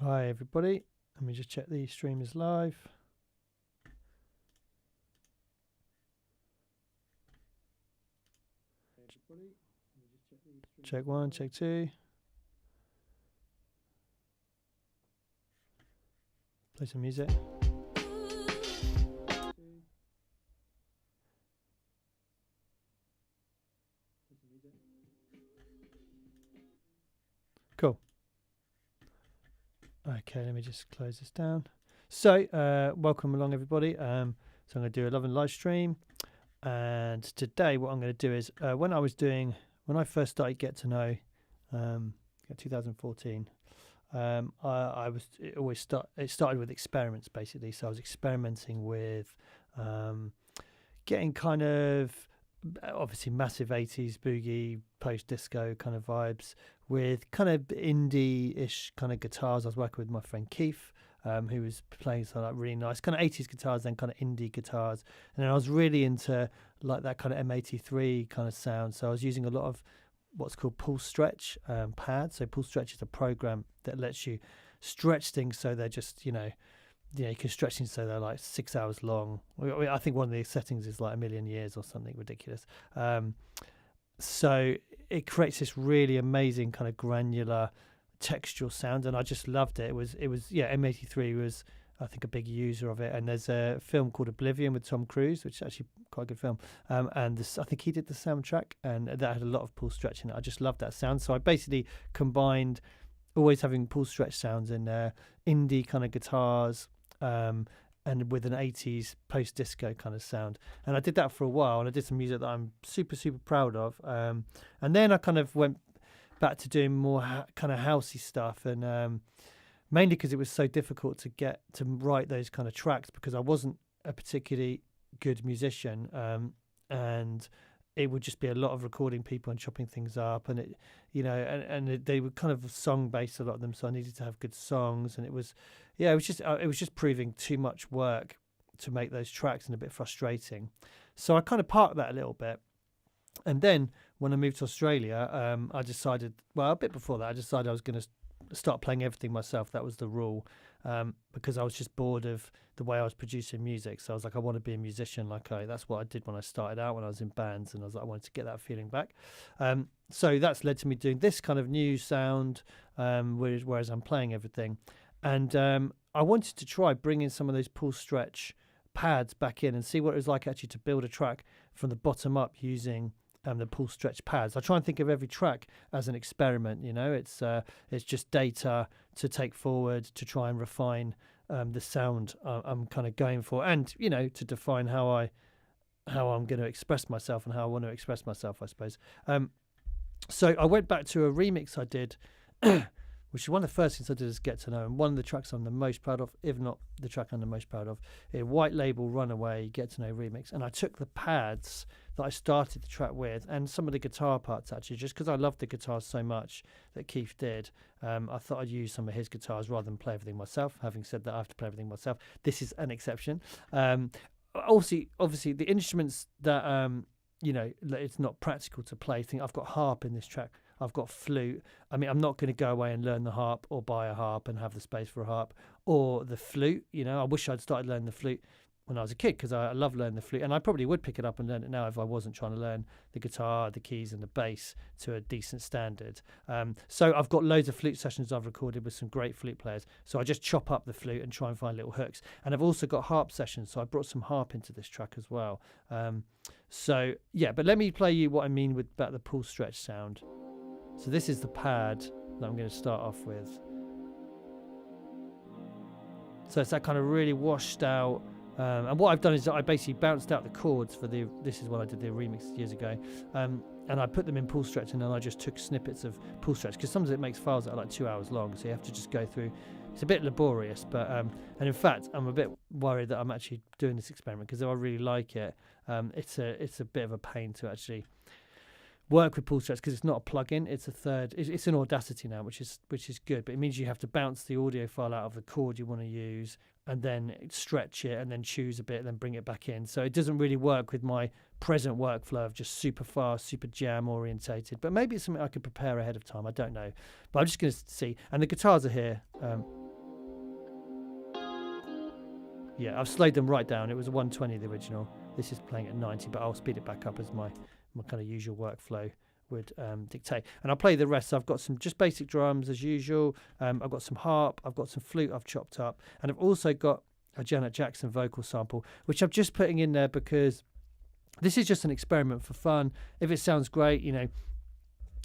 Hi everybody. Let me just check the stream is live. Check one, check two. Play some music. Cool. Okay, let me just close this down. So, welcome along everybody. So I'm going to do a Love and live stream. And today what I'm going to do is, when I first started Get to Know, 2014, it started with experiments basically. So I was experimenting with getting kind of obviously massive 80s boogie, post disco kind of vibes with kind of indie-ish kind of guitars. I was working with my friend Keith, who was playing some like really nice kind of 80s guitars, then kind of indie guitars. And then I was really into like that kind of M83 kind of sound. So I was using a lot of what's called Pulse Stretch pads. So Pulse Stretch is a program that lets you stretch things so they're just, you can stretch things so they're like 6 hours long. I think one of the settings is like 1,000,000 years or something ridiculous. So it creates this really amazing kind of granular textural sound, and I just loved it. It was M83 was, I think, a big user of it. And there's a film called Oblivion with Tom Cruise, which is actually quite a good film. And I think he did the soundtrack, and that had a lot of Pulse Stretch in it. I just loved that sound. So I basically combined always having Pulse Stretch sounds in there, indie kind of guitars, and with an 80s post disco kind of sound. And I did that for a while, and I did some music that I'm super, super proud of. And then I kind of went back to doing more kind of housey stuff, and mainly because it was so difficult to get to write those kind of tracks because I wasn't a particularly good musician, and it would just be a lot of recording people and chopping things up, and they were kind of song based, a lot of them, so I needed to have good songs, and it was just proving too much work to make those tracks and a bit frustrating. So I kind of parked that a little bit. And then when I moved to Australia, I decided, well, a bit before that, I decided I was going to start playing everything myself. That was the rule, because I was just bored of the way I was producing music. So I was like, I want to be a musician. That's what I did when I started out, when I was in bands, and I was like, I wanted to get that feeling back. So that's led to me doing this kind of new sound, whereas I'm playing everything. And I wanted to try bringing some of those Pulse Stretch pads back in and see what it was like actually to build a track from the bottom up using the Pulse Stretch pads. I try and think of every track as an experiment. It's just data to take forward to try and refine the sound I'm kind of going for, and to define how I'm going to express myself and how I want to express myself, I suppose. So I went back to a remix I did, which is one of the first things I did is Get to Know, and one of the tracks I'm the most proud of, if not the track I'm the most proud of, a White Label Runaway Get to Know remix. And I took the pads that I started the track with and some of the guitar parts, actually, just because I loved the guitars so much that Keith did. I thought I'd use some of his guitars rather than play everything myself. Having said that, I have to play everything myself. This is an exception. Obviously, the instruments that, it's not practical to play. I've got harp in this track. I've got flute. I mean, I'm not going to go away and learn the harp or buy a harp and have the space for a harp or the flute. I wish I'd started learning the flute when I was a kid, because I love learning the flute, and I probably would pick it up and learn it now if I wasn't trying to learn the guitar, the keys and the bass to a decent standard. So I've got loads of flute sessions I've recorded with some great flute players. So I just chop up the flute and try and find little hooks. And I've also got harp sessions, so I brought some harp into this track as well. But let me play you what I mean about the Pulse Stretch sound. So this is the pad that I'm going to start off with. So it's that kind of really washed out. And what I've done is I basically bounced out the chords for this is when I did the remix years ago. And I put them in Pulse Stretch, and then I just took snippets of Pulse Stretch, because sometimes it makes files that are like 2 hours long. So you have to just go through. It's a bit laborious, but and in fact, I'm a bit worried that I'm actually doing this experiment, because I really like it. It's a bit of a pain to actually work with Pulse Stretch, because it's not a plugin. It's an Audacity now, which is good, but it means you have to bounce the audio file out of the chord you want to use, and then stretch it, and then choose a bit, and then bring it back in. So it doesn't really work with my present workflow of just super fast, super jam orientated. But maybe it's something I could prepare ahead of time. I don't know, but I'm just going to see. And the guitars are here. Yeah, I've slowed them right down. It was a 120 the original. This is playing at 90, but I'll speed it back up as my kind of usual workflow would dictate. And I'll play the rest. So I've got some just basic drums as usual. I've got some harp. I've got some flute I've chopped up. And I've also got a Janet Jackson vocal sample, which I'm just putting in there because this is just an experiment for fun. If it sounds great, you know,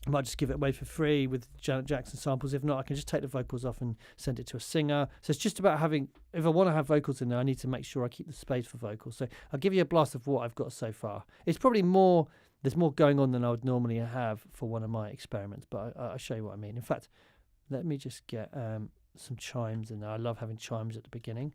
I might just give it away for free with Janet Jackson samples. If not, I can just take the vocals off and send it to a singer. So it's just about having, if I want to have vocals in there, I need to make sure I keep the space for vocals. So I'll give you a blast of what I've got so far. It's probably more, there's more going on than I would normally have for one of my experiments, but I'll show you what I mean. In fact, let me just get some chimes in there. I love having chimes at the beginning.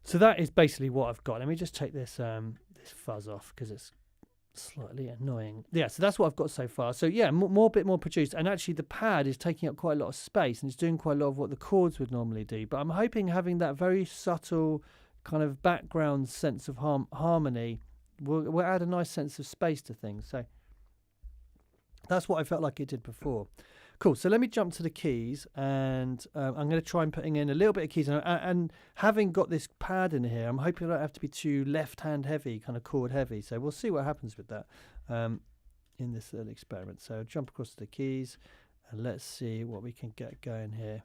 So that is basically what I've got. Let me just take this this fuzz off because it's slightly annoying. Yeah, so that's what I've got so far. So yeah, bit more produced. And actually the pad is taking up quite a lot of space and it's doing quite a lot of what the chords would normally do. But I'm hoping having that very subtle kind of background sense of harmony will add a nice sense of space to things. So that's what I felt like it did before. Cool, so let me jump to the keys, and I'm going to try and putting in a little bit of keys. And having got this pad in here, I'm hoping I don't have to be too left-hand heavy, kind of chord heavy. So we'll see what happens with that in this little experiment. So I'll jump across to the keys, and let's see what we can get going here.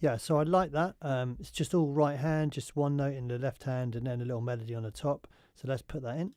Yeah, so I like that. It's just all right hand, just one note in the left hand and then a little melody on the top. So let's put that in.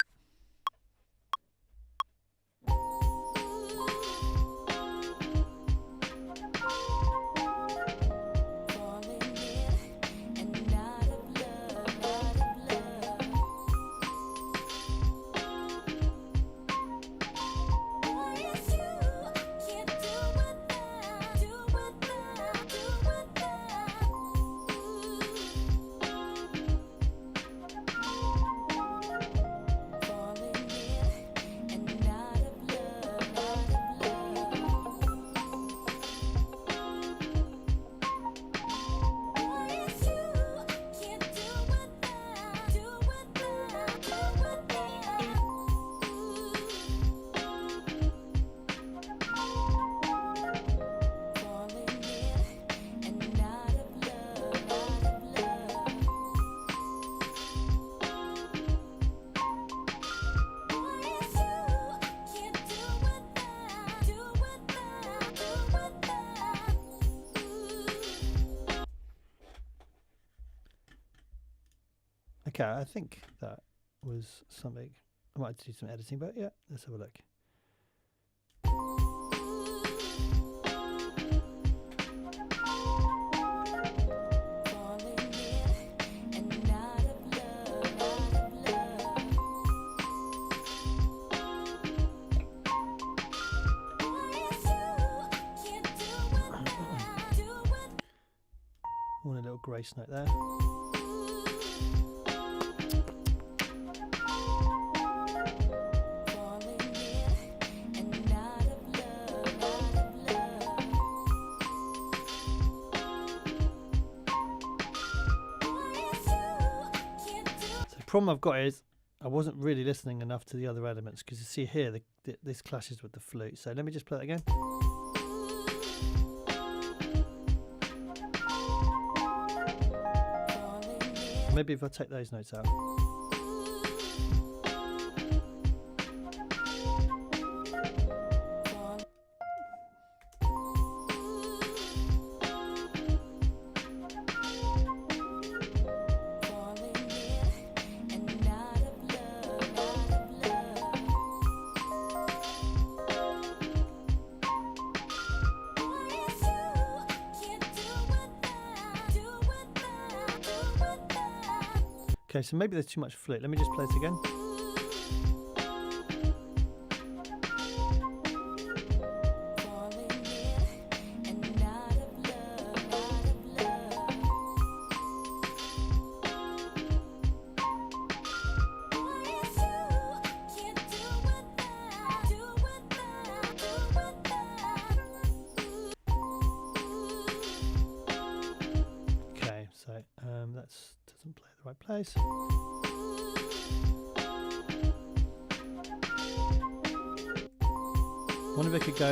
Okay, I think that was something. I might have to do some editing, but yeah, let's have a look. Want a little grace note there. Problem I've got is I wasn't really listening enough to the other elements, because you see here this clashes with the flute. So let me just play that again. Maybe if I take those notes out. Okay, so maybe there's too much flute. Let me just play it again. Okay, so that doesn't play the right place. I wonder if I could go.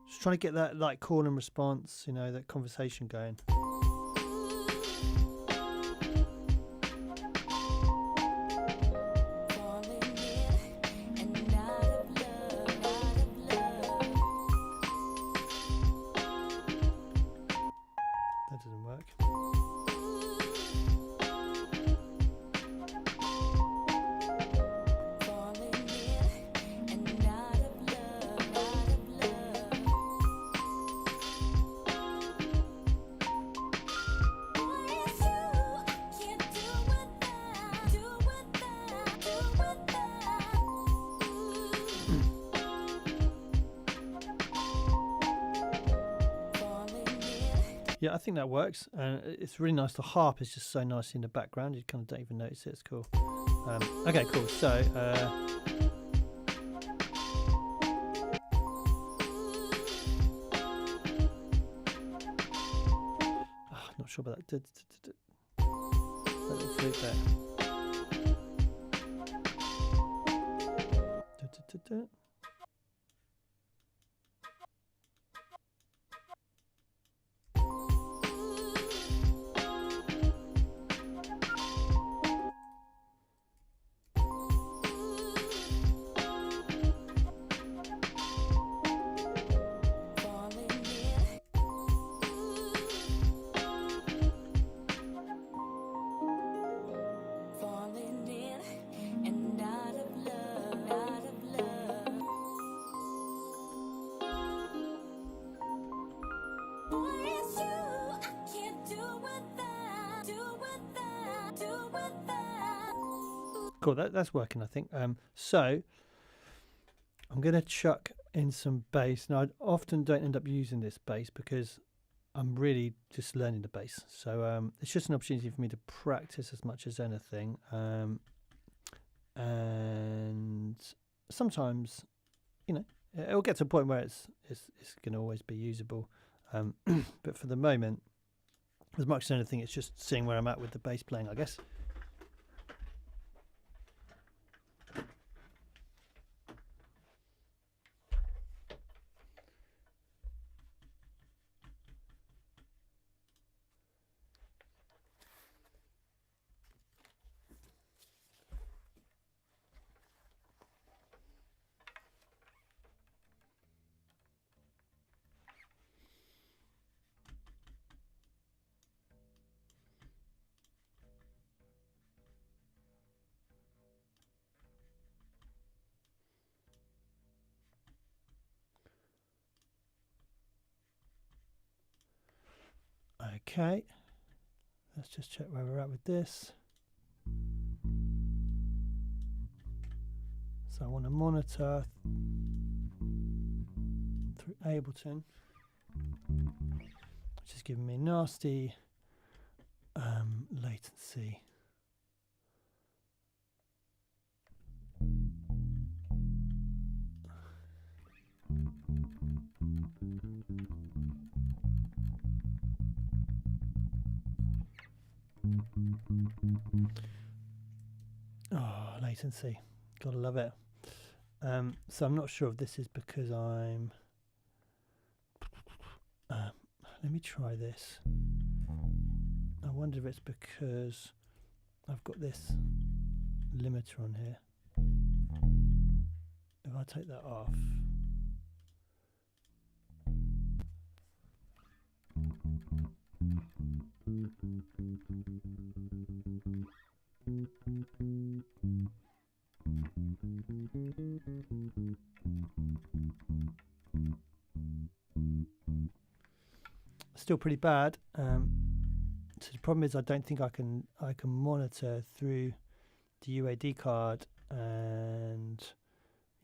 Just trying to get that like call and response, you know, that conversation going. That doesn't work. Yeah, I think that works. It's really nice. The harp is just so nice in the background. You kind of don't even notice it. It's cool. Okay, cool. So, not sure about that. That little flute there. Cool, that's working, I think. So I'm going to chuck in some bass. Now, I often don't end up using this bass because I'm really just learning the bass. So it's just an opportunity for me to practice as much as anything. And sometimes, you know, it'll get to a point where it's going to always be usable. But for the moment, as much as anything, it's just seeing where I'm at with the bass playing, I guess. Okay, let's just check where we're at with this. So I want to monitor through Ableton, which is giving me nasty latency. Oh, latency. Gotta love it. So I'm not sure if this is because I'm... let me try this. I wonder if it's because I've got this limiter on here. If I take that off... Still pretty bad. So the problem is I don't think I can monitor through the UAD card, and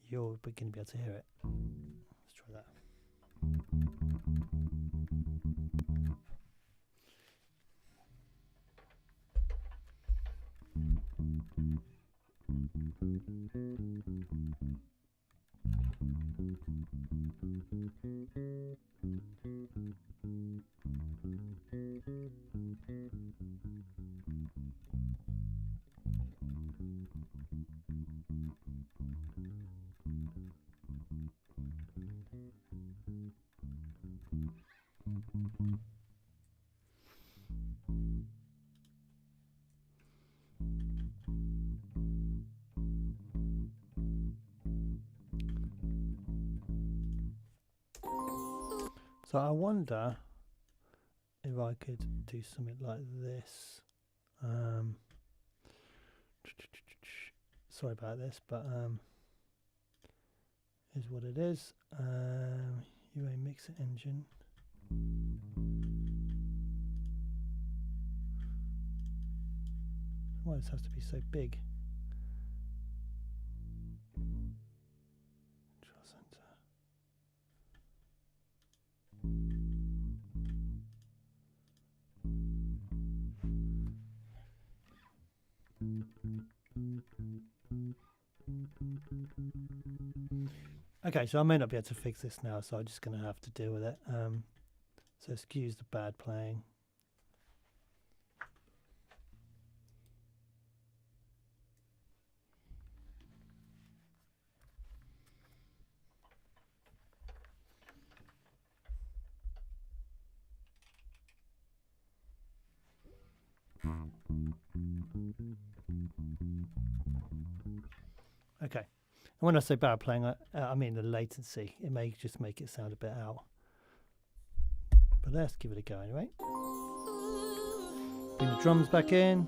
you're going to be able to hear it. Let's try that. So I wonder if I could do something like this. Sorry about this, but is what it is. UA Mixer Engine. Why this has to be so big? Control center. Okay, so I may not be able to fix this now, so I'm just going to have to deal with it. So excuse the bad playing. Okay, and when I say bad playing, I mean the latency. It may just make it sound a bit out. But let's give it a go anyway. Bring the drums back in.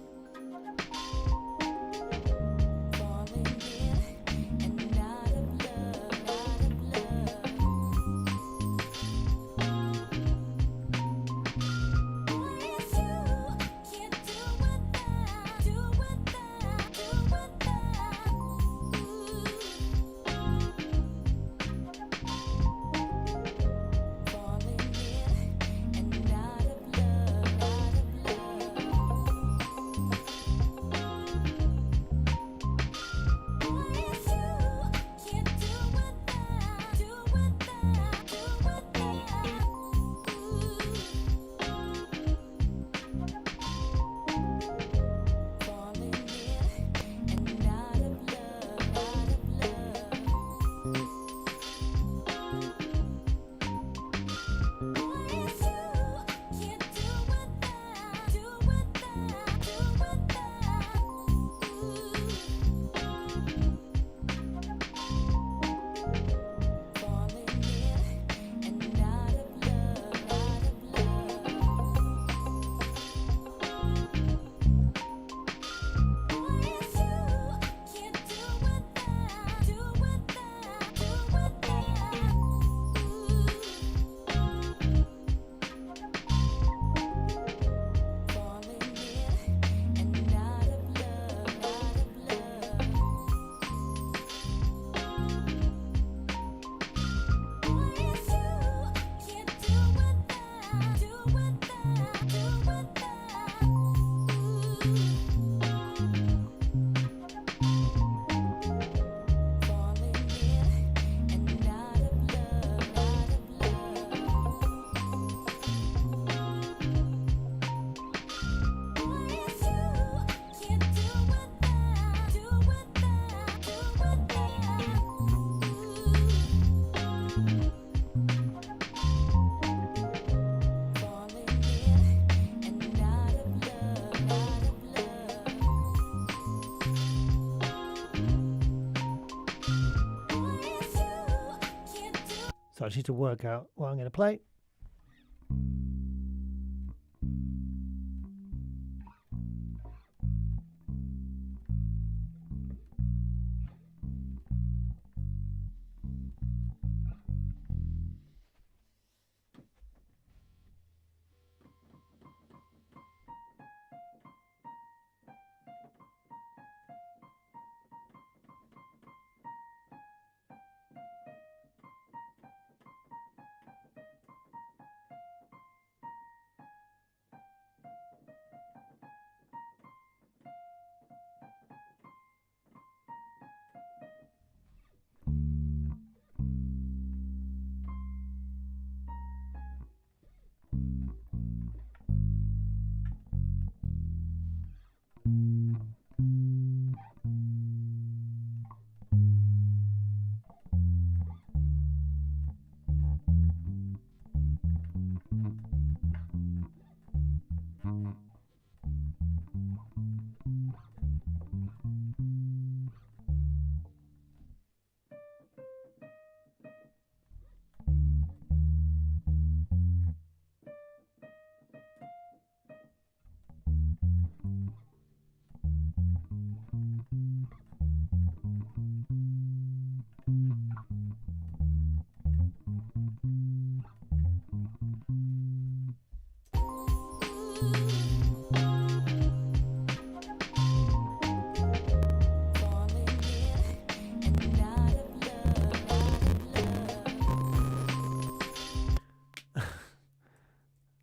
So I just need to work out what I'm going to play.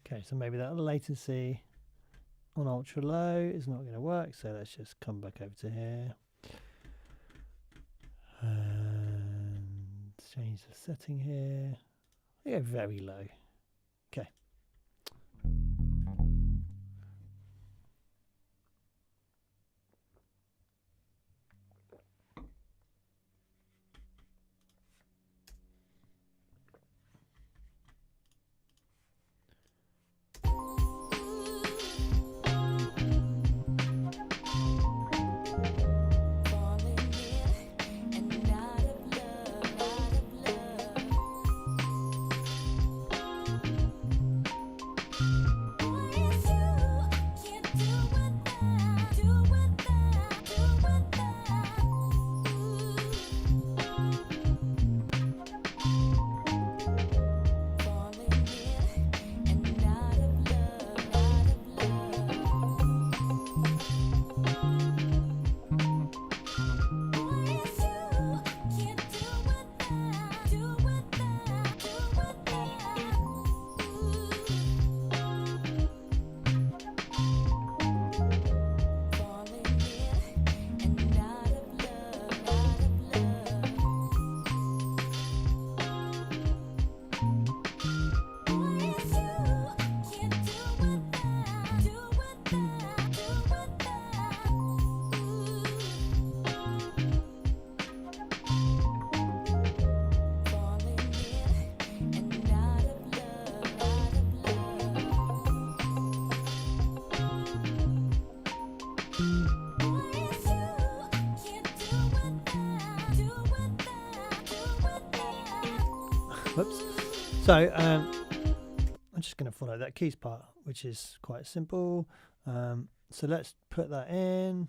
Okay, so maybe that latency on ultra low is not going to work, so let's just come back over to here and change the setting here. Yeah, very low. Okay. Whoops. So I'm just going to follow that keys part, which is quite simple. So let's put that in.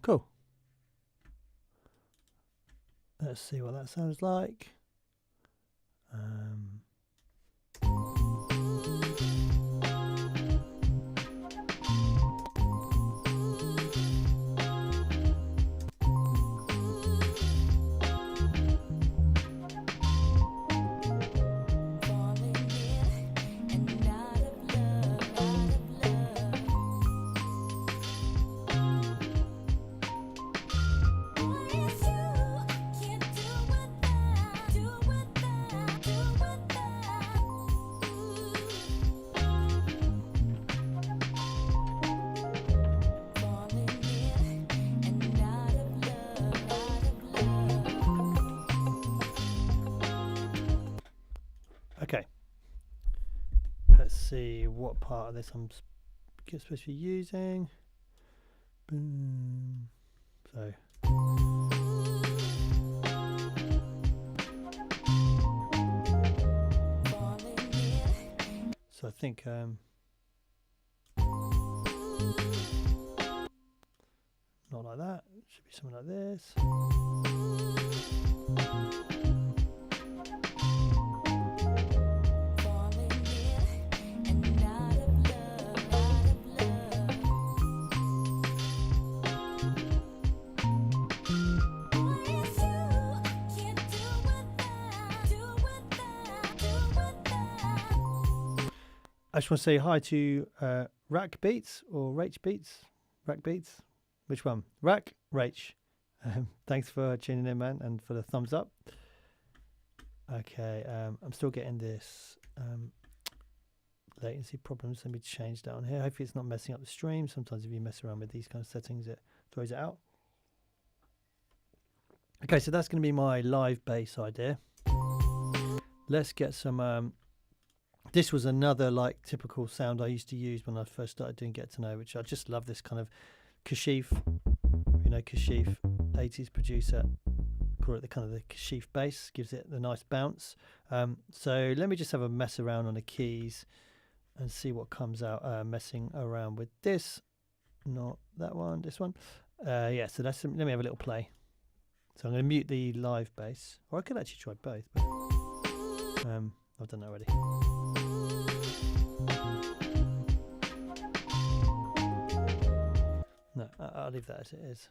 Cool. Let's see what that sounds like. see what part of this I'm supposed to be using. Boom. So. So I think not like that. It should be something like this. I just want to say hi to Rack Beats or Rach Beats. Rack Beats. Which one? Rack? Rach. Thanks for tuning in, man, and for the thumbs up. Okay, I'm still getting this latency problems. Let me change down here. Hopefully it's not messing up the stream. Sometimes if you mess around with these kind of settings, it throws it out. Okay, so that's going to be my live bass idea. Let's get some... this was another like typical sound I used to use when I first started doing Get to Know, which I just love, this kind of Kashif, you know, Kashif, 80s producer, call it the kind of the Kashif bass, gives it the nice bounce. So let me just have a mess around on the keys and see what comes out, messing around with this, not that one, this one. Yeah, so that's, let me have a little play. So I'm going to mute the live bass, or I could actually try both, but I've done that already. No, I'll leave that as it is.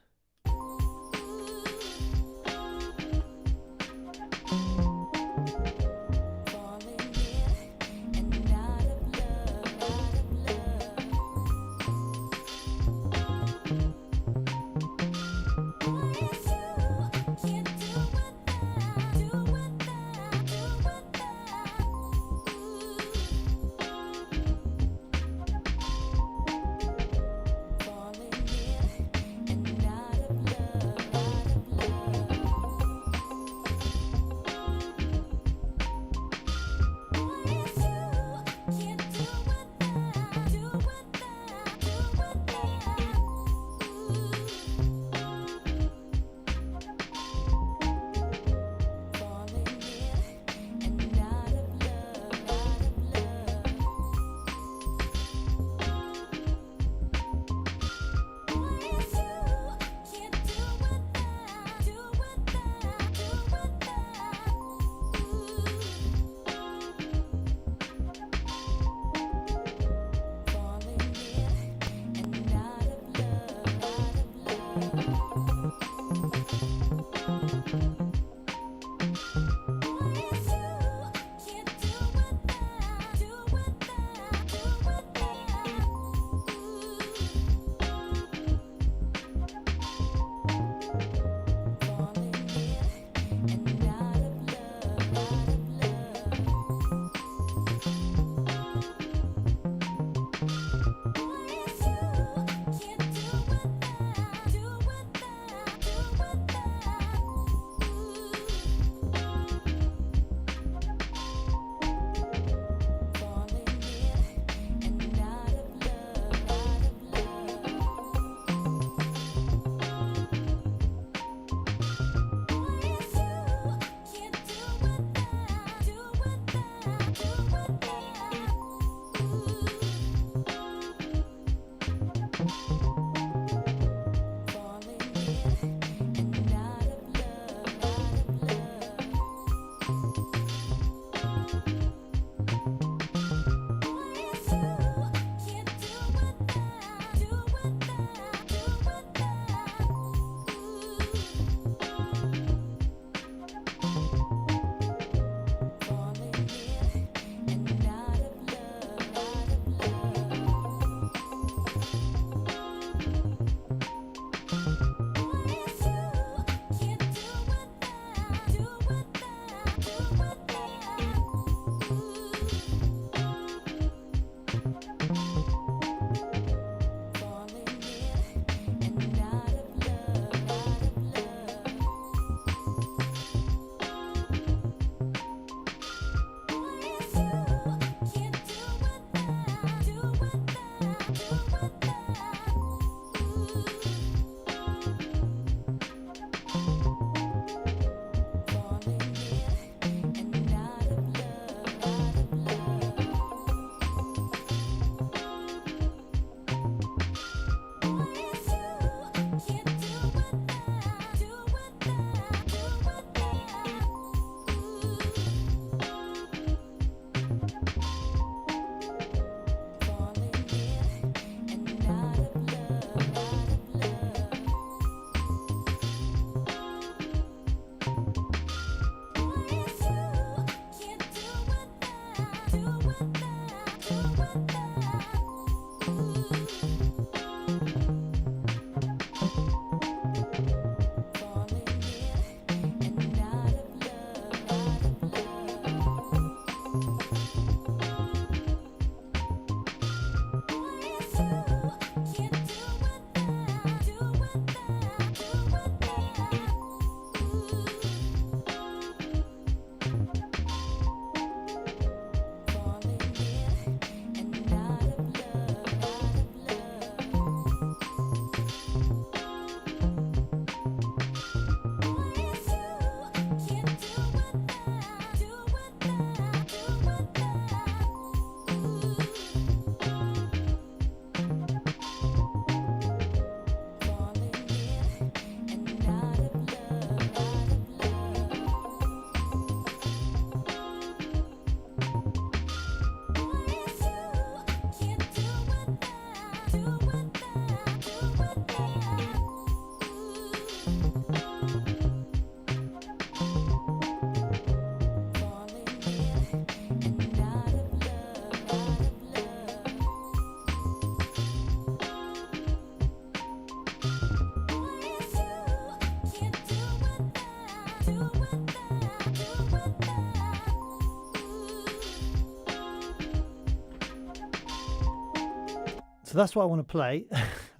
So that's what I want to play.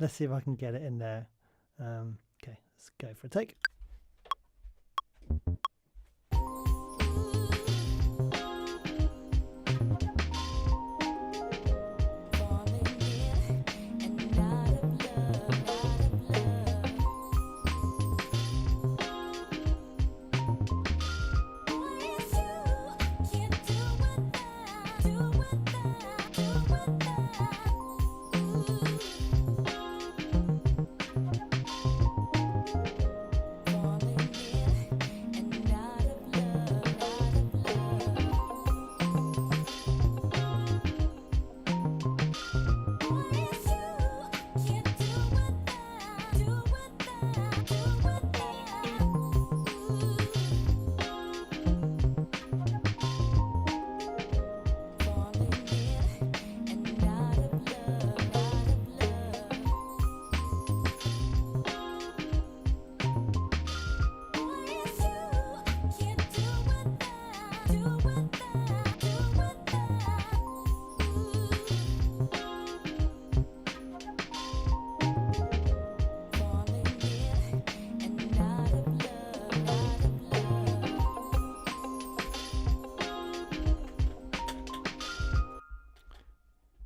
Let's see if I can get it in there. Okay, let's go for a take.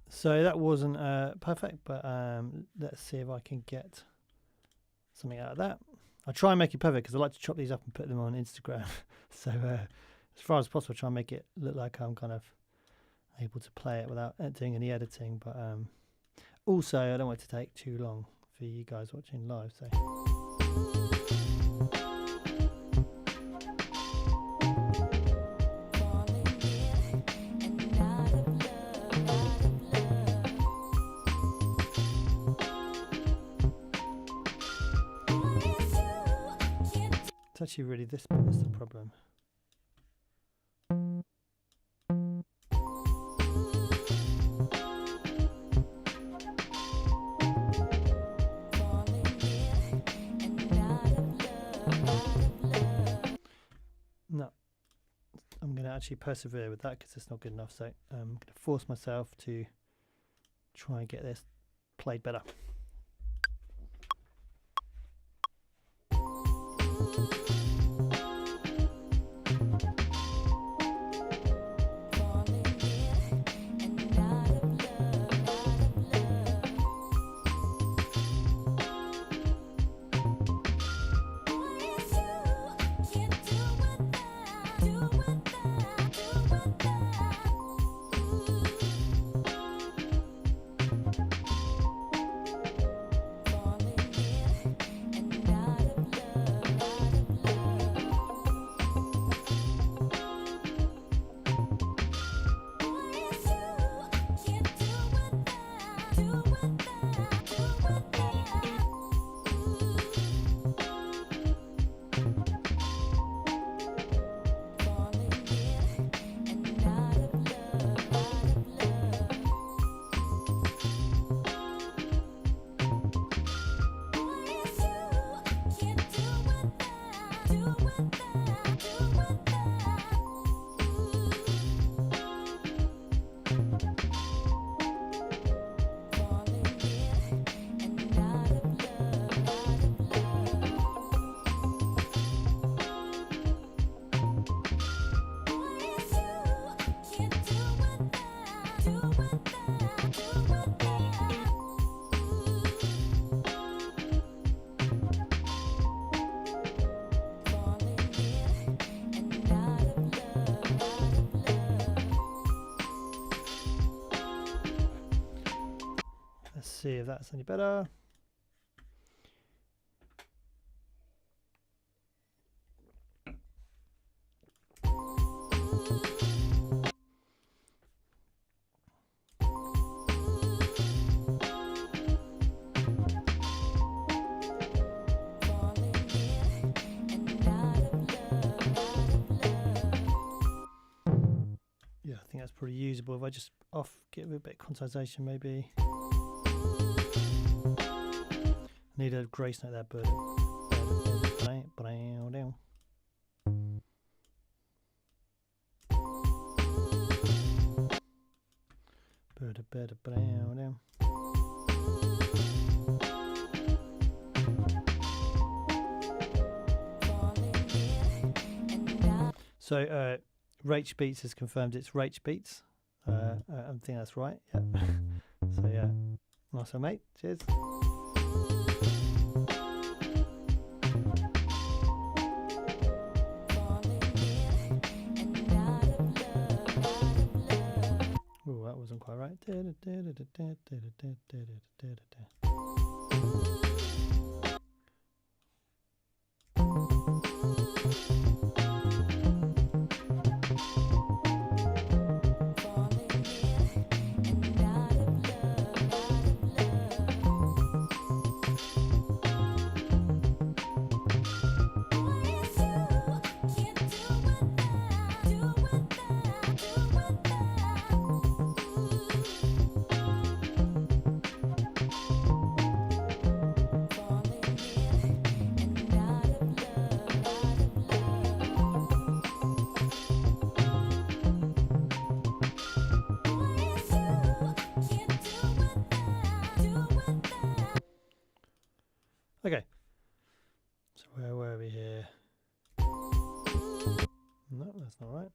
So that wasn't perfect, but let's see if I can get something out of that. I'll try and make it perfect because I like to chop these up and put them on Instagram. So as far as possible, try and make it look like I'm kind of able to play it without doing any editing. But also, I don't want it to take too long for you guys watching live. So. It's actually really this bit that's the problem. No, I'm going to actually persevere with that because it's not good enough. So I'm going to force myself to try and get this played better. see if that's any better. Yeah, I think that's pretty usable. If I just give it a bit of quantization, maybe. Need a grace note there, but so Rach Beats has confirmed it's Rach Beats. I think that's right. Yeah. So yeah, nice one, mate. Cheers. Oh, that wasn't quite right. Okay, so where were we here? No, that's not right.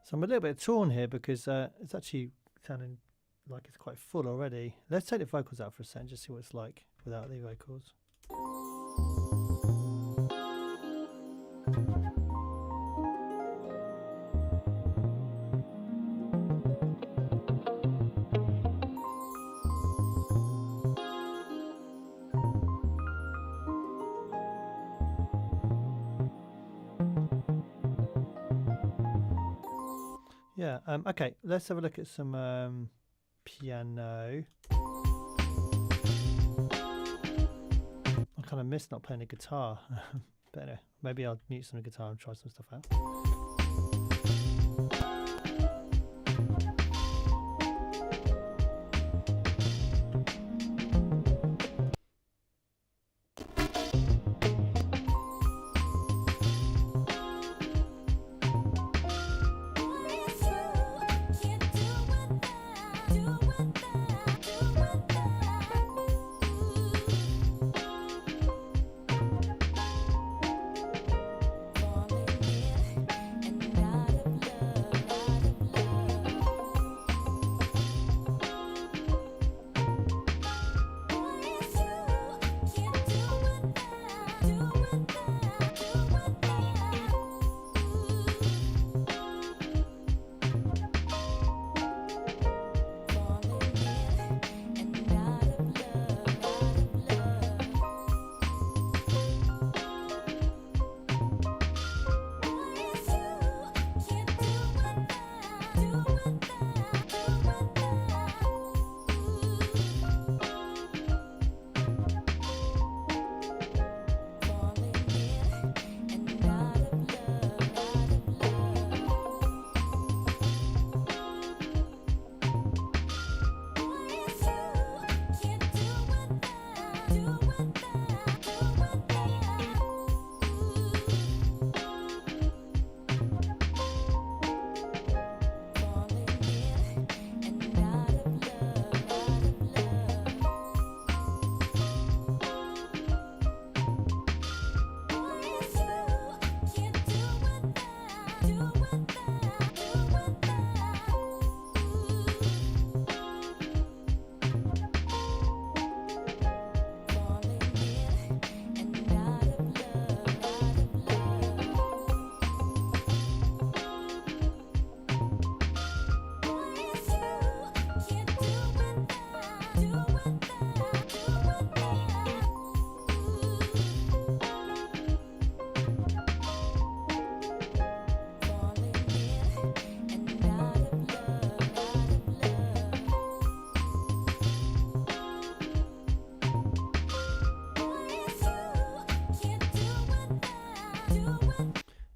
So I'm a little bit torn here because it's actually sounding like it's quite full already. Let's take the vocals out for a second, just see what it's like without the vocals. Yeah, okay, let's have a look at some piano. I kind of miss not playing the guitar. But anyway, maybe I'll mute some of the guitar and try some stuff out.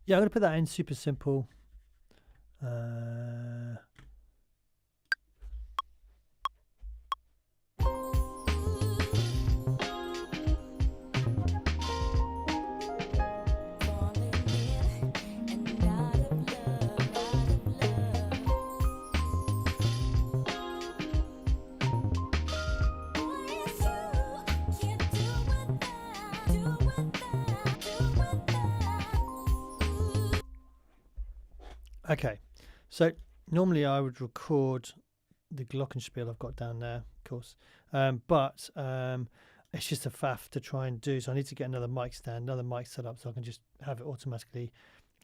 Yeah, I'm going to put that in super simple. Uh, okay, so normally I would record the glockenspiel I've got down there, of course, but it's just a faff to try and do. So I need to get another mic stand, another mic set up, so I can just have it automatically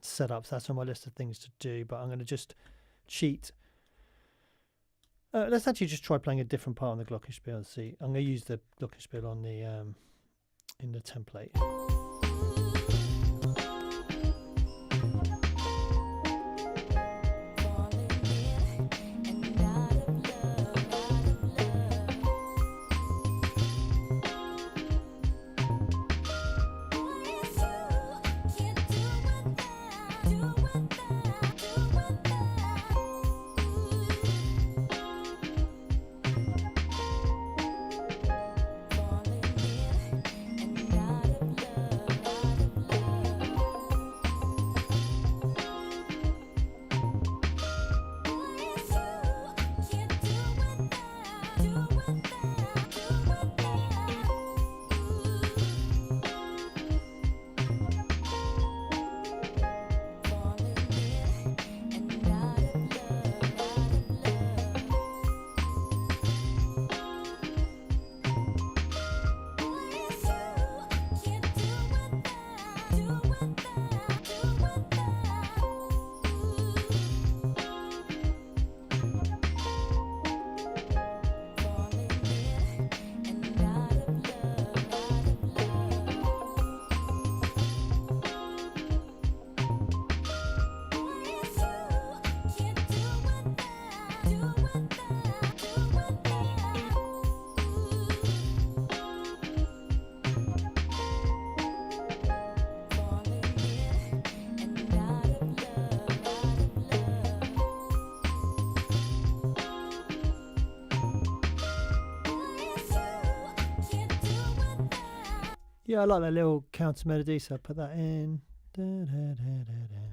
set up. So that's on my list of things to do. But I'm going to just cheat. Let's actually just try playing a different part on the glockenspiel and see. I'm going to use the glockenspiel on the in the template. Yeah, I like that little counter melody, so I'll put that in. Da, da, da, da, da.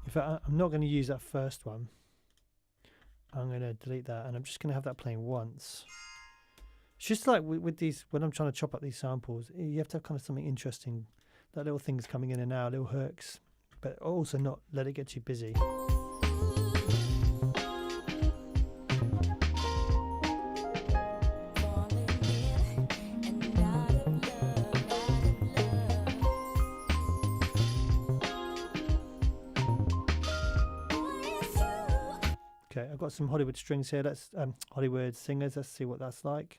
In fact, I'm not going to use that first one. I'm going to delete that, and I'm just going to have that playing once. It's just like with these, when I'm trying to chop up these samples, you have to have kind of something interesting, that little things coming in and out, little hooks, but also not let it get too busy. Okay, I've got some Hollywood strings here. Let's Hollywood singers. Let's see what that's like.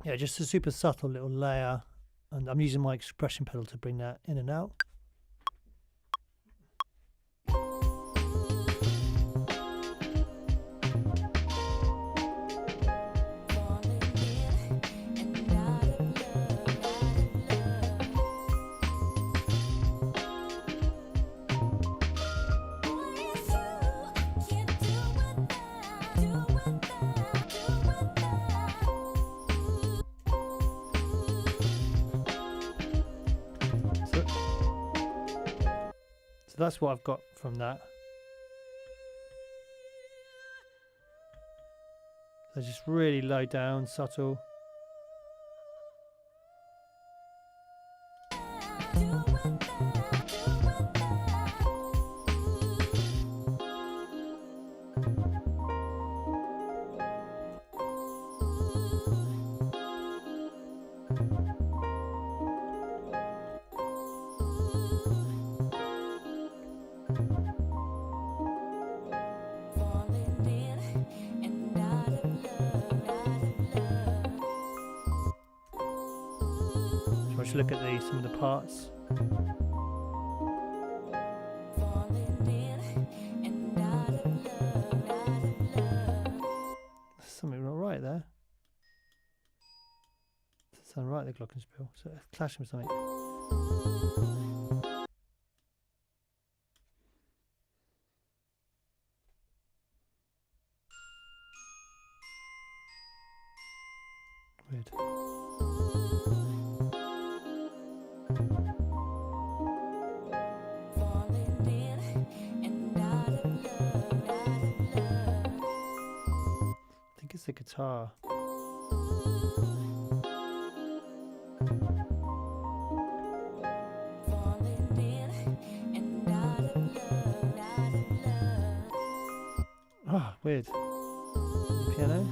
Yeah, just a super subtle little layer, and I'm using my expression pedal to bring that in and out. So that's what I've got from that. So just really low down, subtle. Let's look at some of the parts. There's something not right there. Doesn't sound right, the glockenspiel. So it's clashing with something. Weird. I think it's the guitar. Oh, weird. The piano.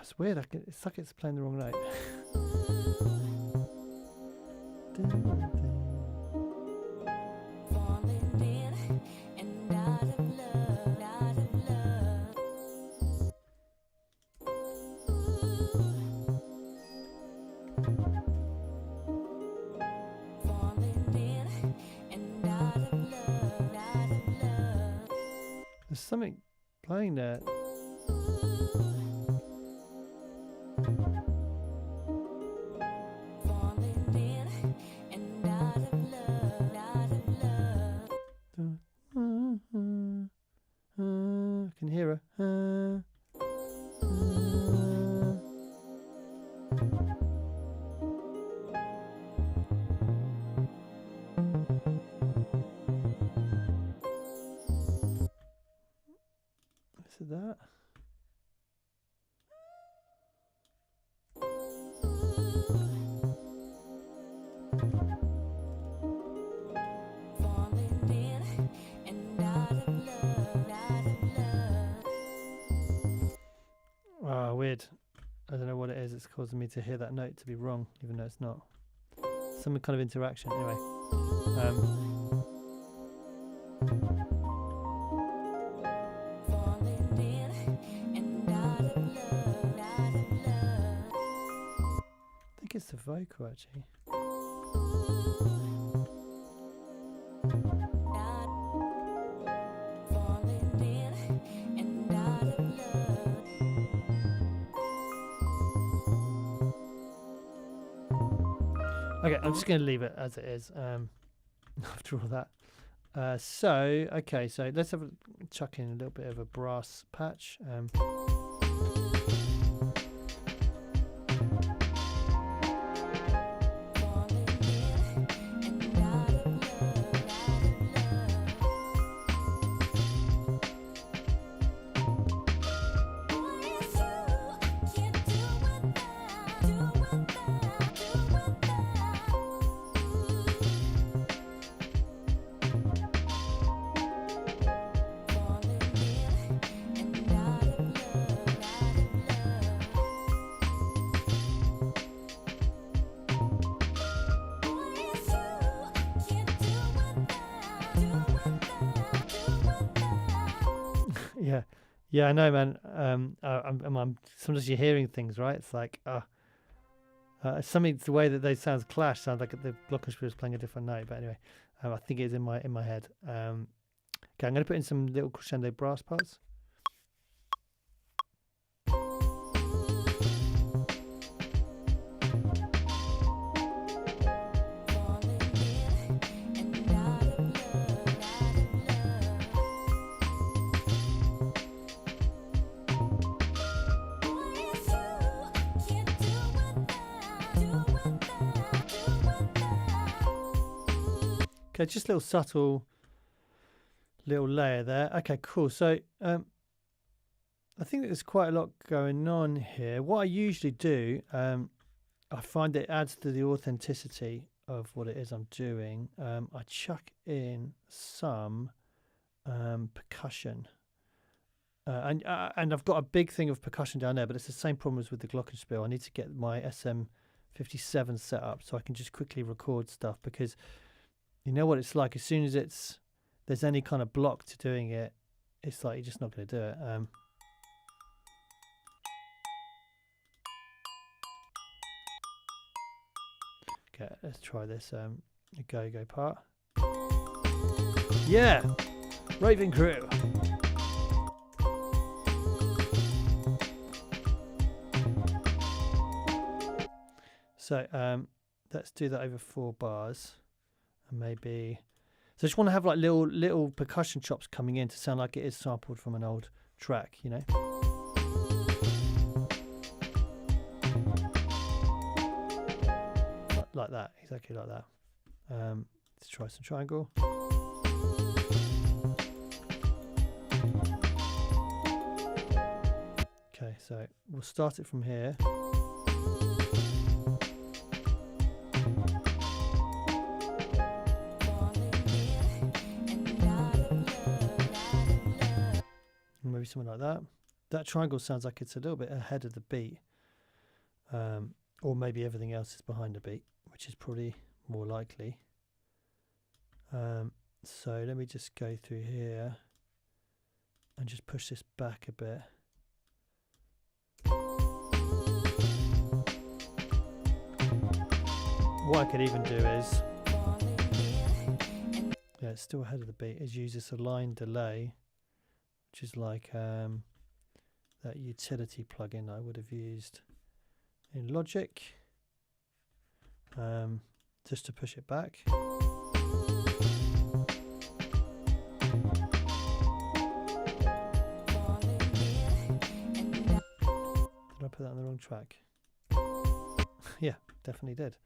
It's weird. It's like it's playing the wrong note. There's something playing there. I can hear her. Is it that? Oh, weird. I don't know what it is. It's causing me to hear that note to be wrong, even though it's not. Some kind of interaction. Anyway. I think it's the vocal, actually. Okay, I'm just going to leave it as it is after all that. Okay, so let's chuck in a little bit of a brass patch. Yeah, I know, man. I'm sometimes you're hearing things, right? It's like, something the way that those sounds clash sounds like the glockenspiel is playing a different note. But anyway, I think it's in my head. Okay, I'm going to put in some little crescendo brass parts. Okay, just a little subtle little layer there. Okay, cool. So I think there's quite a lot going on here. What I usually do, I find it adds to the authenticity of what it is I'm doing. I chuck in some percussion. And I've got a big thing of percussion down there, but it's the same problem as with the glockenspiel. I need to get my SM57 set up so I can just quickly record stuff, because you know what it's like. As soon as there's any kind of block to doing it, it's like you're just not going to do it. Okay, let's try this go-go part. Yeah, Raven Crew. So let's do that over 4 bars. And maybe, so I just want to have like little percussion chops coming in to sound like it is sampled from an old track, you know. Like that, exactly like that. Let's try some triangle. Okay, so we'll start it from here. Maybe something like that. That triangle sounds like it's a little bit ahead of the beat, or maybe everything else is behind the beat, which is probably more likely. So let me just go through here and just push this back a bit. What I could even do is, yeah, it's still ahead of the beat, is use this align delay, which is like that utility plugin I would have used in Logic, just to push it back. Did I put that on the wrong track? Yeah, definitely did.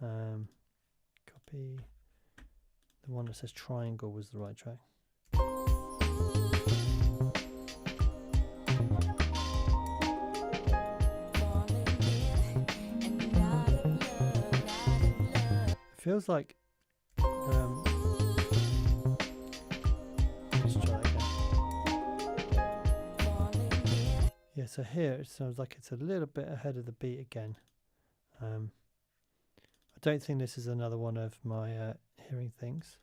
Copy. The one that says triangle was the right track. Feels like let's try that again. Yeah, so here it sounds like it's a little bit ahead of the beat again. I don't think this is another one of my hearing things.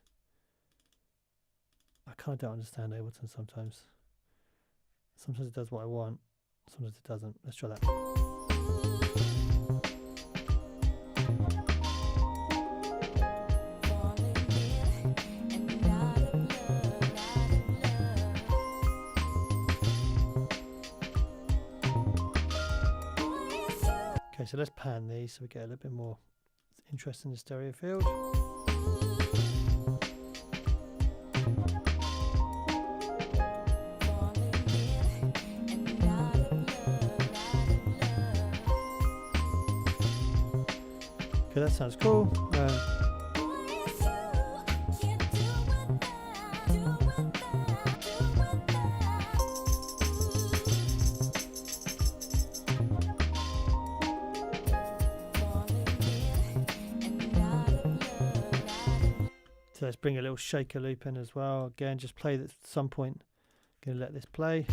I kind of don't understand Ableton sometimes. Sometimes it does what I want, sometimes it doesn't. Let's try that. Okay, so let's pan these so we get a little bit more interest in the stereo field. Okay, that sounds cool. So let's bring a little shaker loop in as well. Again, just play that at some point. Gonna let this play.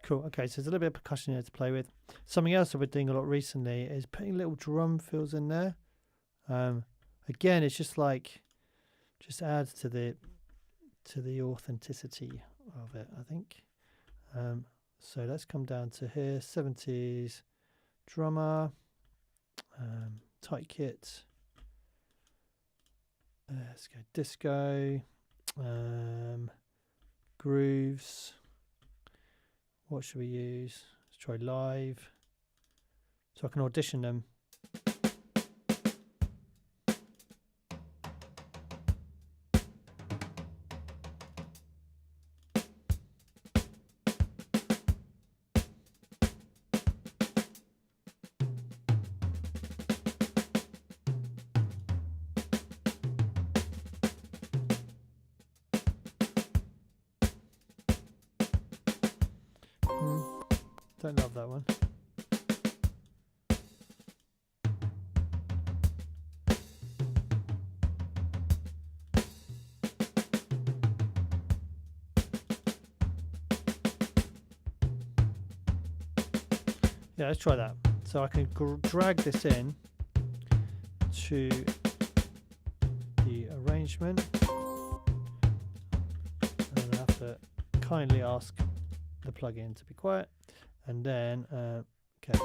Cool. Okay, so there's a little bit of percussion here to play with. Something else that we're doing a lot recently is putting little drum fills in there. Again, it's just like, just adds to the authenticity of it, I think. So let's come down to here, 70s drummer, tight kit. Let's go disco, grooves. What should we use? Let's try live, so I can audition them. Don't love that one. Yeah, let's try that. So I can drag this in to the arrangement. And I have to kindly ask the plugin to be quiet. And then, okay.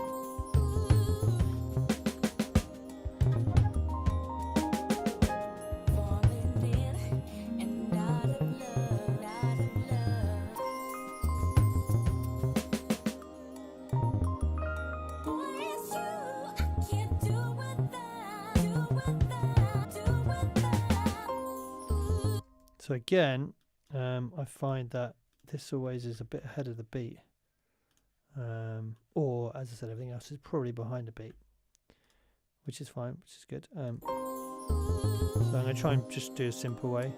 So again, I find that this always is a bit ahead of the beat. Or, as I said, everything else is probably behind the beat, which is fine, which is good. So I'm going to try and just do a simple way.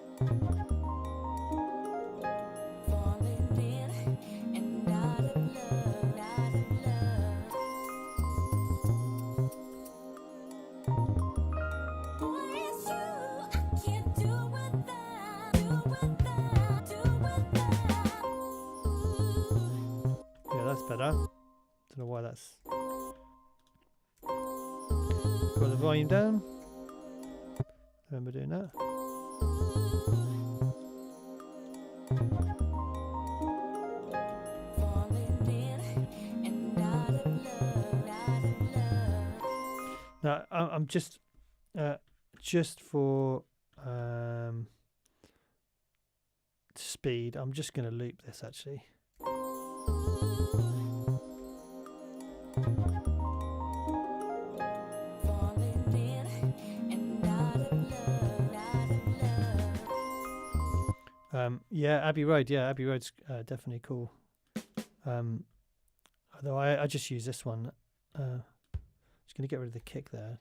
Better. Don't know why that's. Got the volume down. Remember doing that. Now I'm just for speed. I'm just going to loop this actually. Yeah, Abbey Road. Yeah, Abbey Road's definitely cool. Although I just use this one. Just going to get rid of the kick there.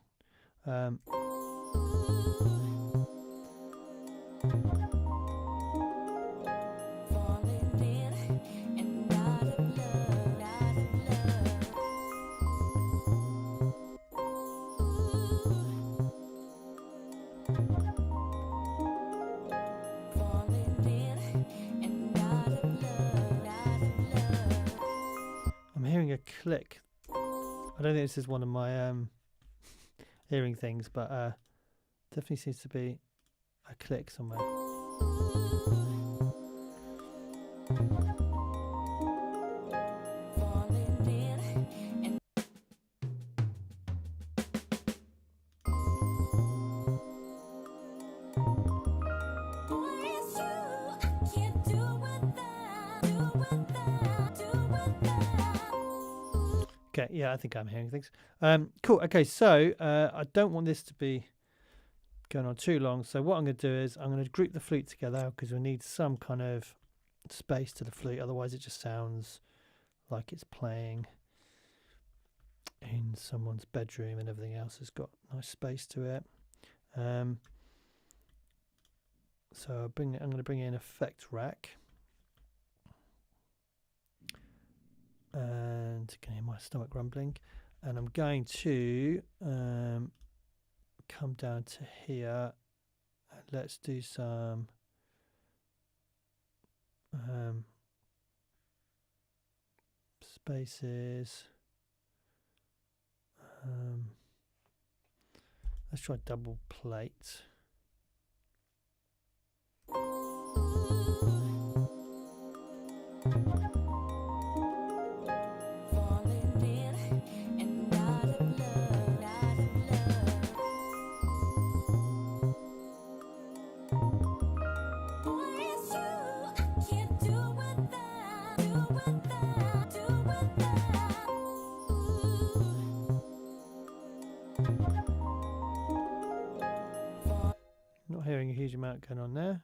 A click. I don't think this is one of my hearing things, but definitely seems to be a click somewhere. Okay, yeah, I think I'm hearing things. Cool. Okay, so I don't want this to be going on too long. So what I'm going to do is I'm going to group the flute together because we need some kind of space to the flute. Otherwise, it just sounds like it's playing in someone's bedroom and everything else has got nice space to it. So I'm going to bring in effect rack. And you can hear my stomach rumbling, and I'm going to come down to here and let's do some spaces. Let's try double plate. Not hearing a huge amount going on there.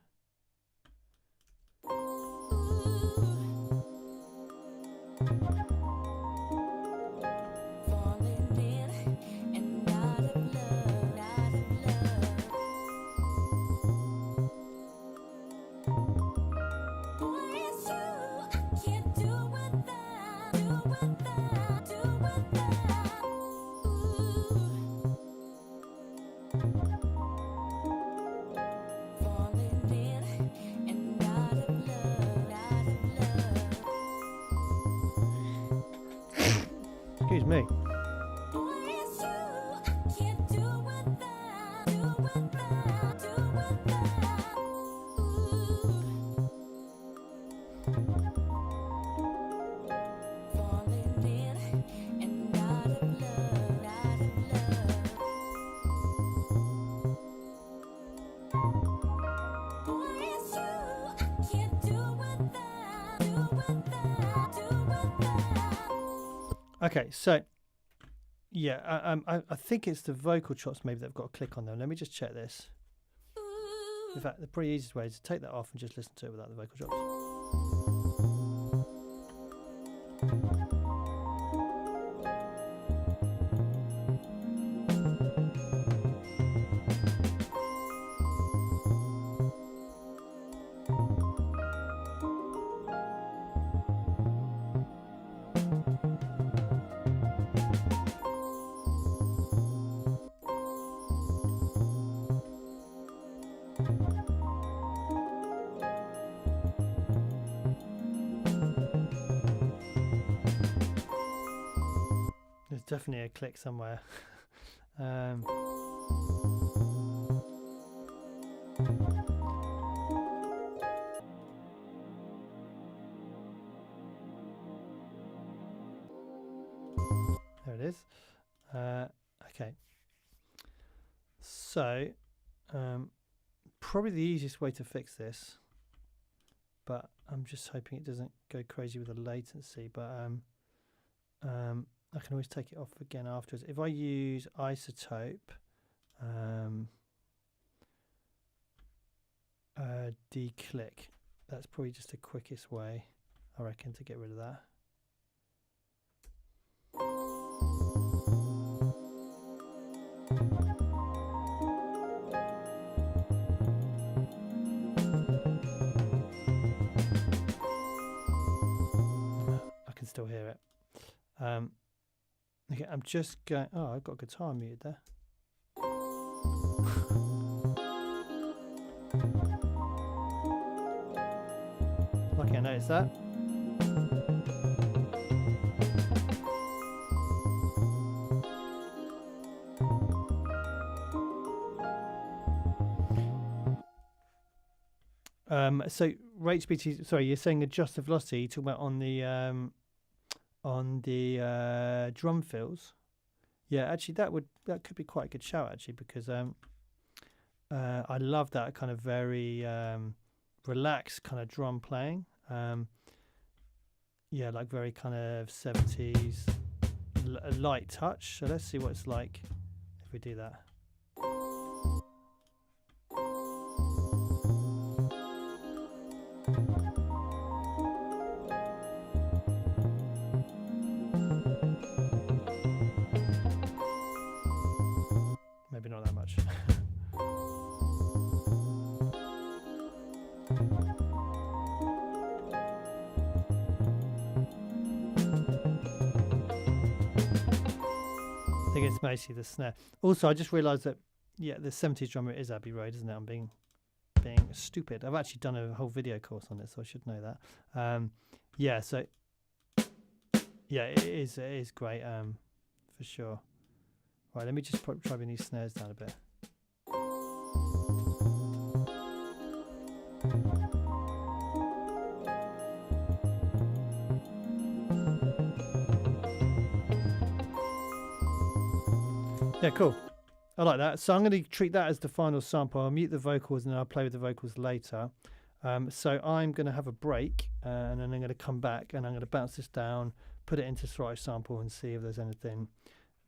Excuse me. Okay, so yeah, I think it's the vocal chops maybe that have got a click on them. Let me just check this. In fact, the pretty easiest way is to take that off and just listen to it without the vocal chops. There's definitely a click somewhere. There it is. Okay. So, probably the easiest way to fix this, but I'm just hoping it doesn't go crazy with the latency, but I can always take it off again afterwards. If I use iZotope, declick, that's probably just the quickest way, I reckon, to get rid of that. I can still hear it. Okay, I'm just going. Oh, I've got guitar muted there. Lucky I noticed that. So rate BT. Sorry, you're saying adjust the velocity. You're talking about on the drum fills. Yeah, actually that could be quite a good shout actually, because I love that kind of very relaxed kind of drum playing. Yeah, like very kind of 70s light touch. So let's see what it's like if we do that. Maybe not that much. I think it's mostly the snare. Also, I just realised that, yeah, the 70s drummer is Abbey Road, isn't it? I'm being stupid. I've actually done a whole video course on it, so I should know that. Yeah, so Yeah, it is great, for sure. Right, let me just try bringing these snares down a bit. Yeah, cool. I like that. So I'm going to treat that as the final sample. I'll mute the vocals and then I'll play with the vocals later. So I'm going to have a break and then I'm going to come back and I'm going to bounce this down, put it into Serato sample and see if there's anything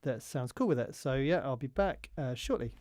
that sounds cool with it. So yeah, I'll be back shortly.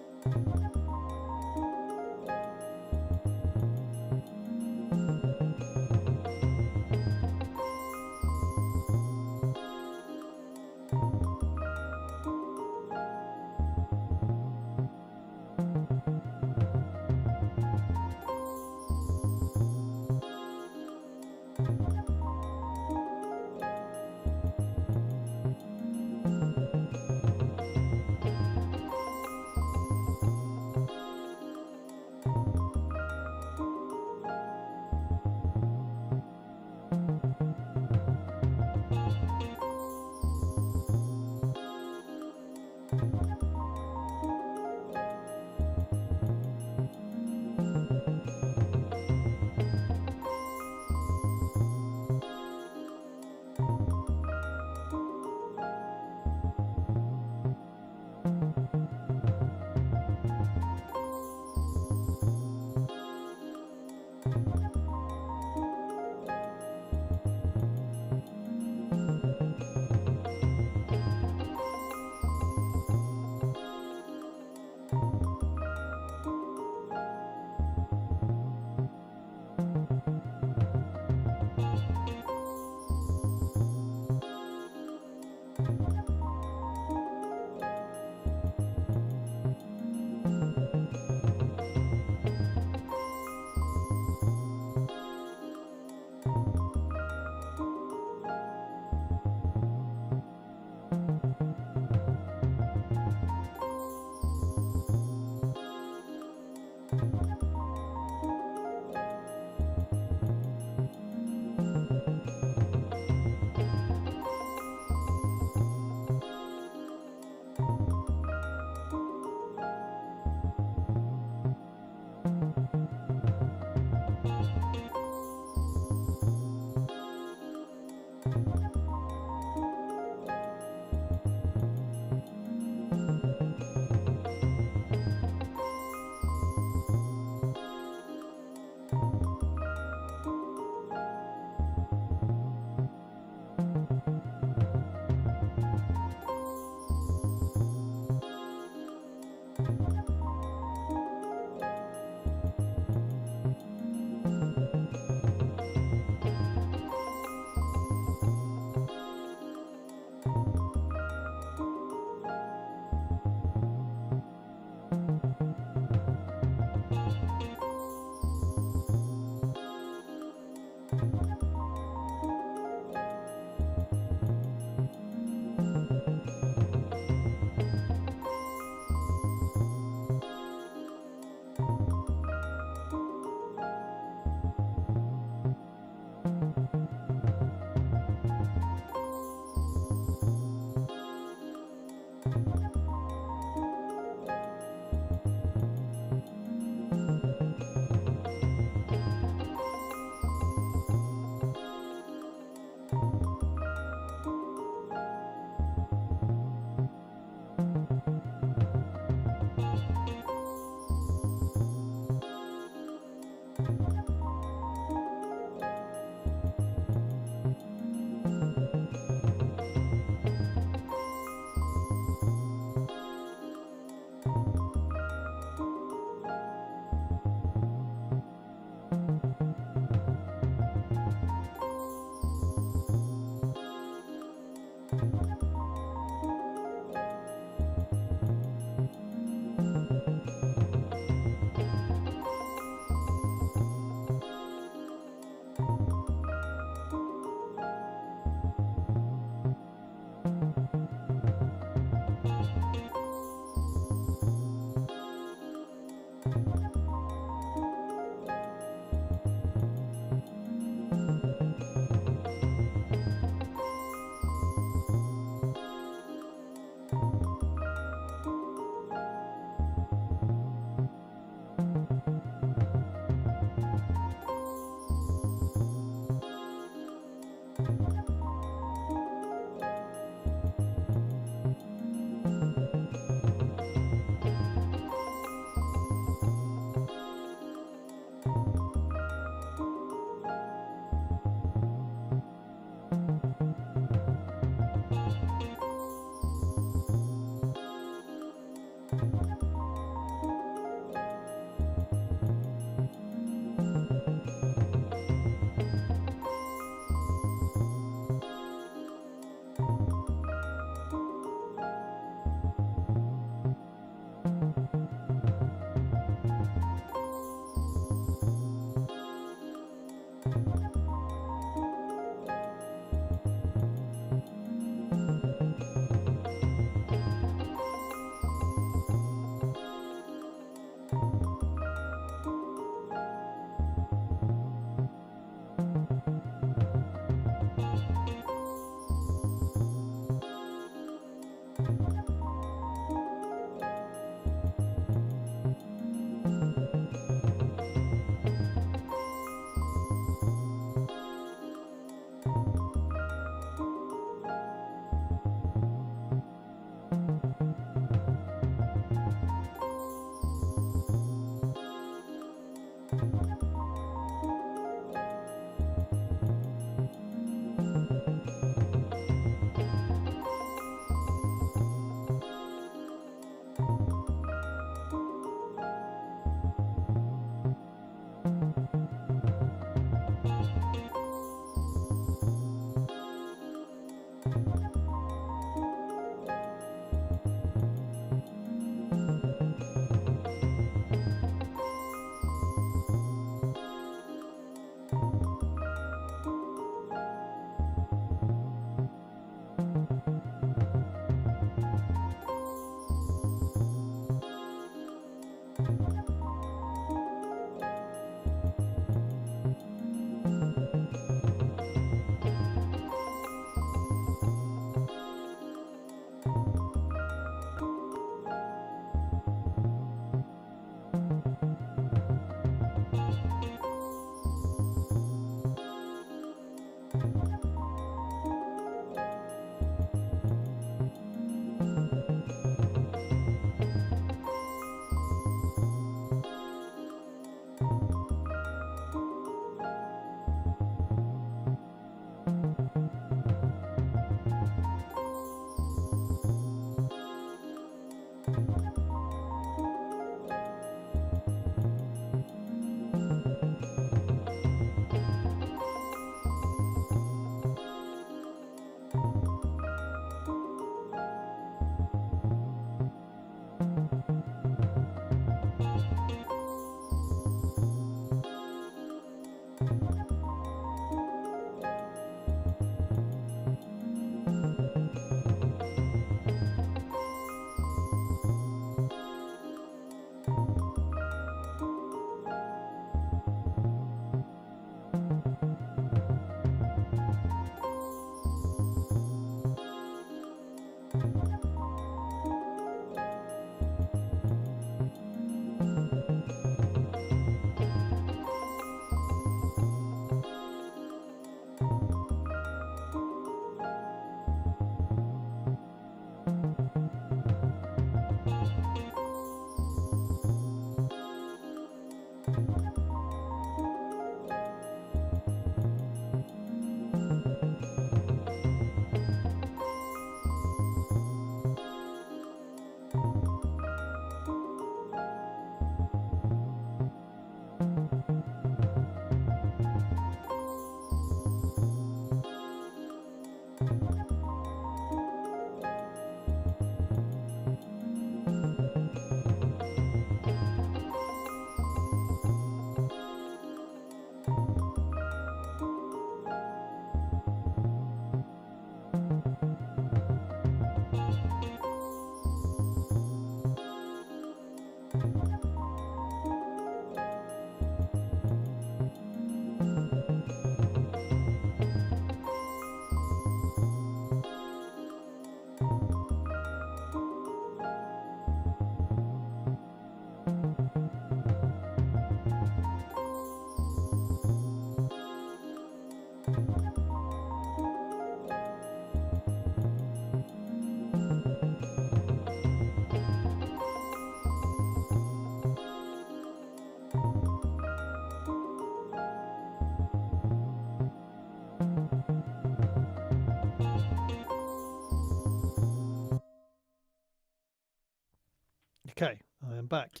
Okay, I am back.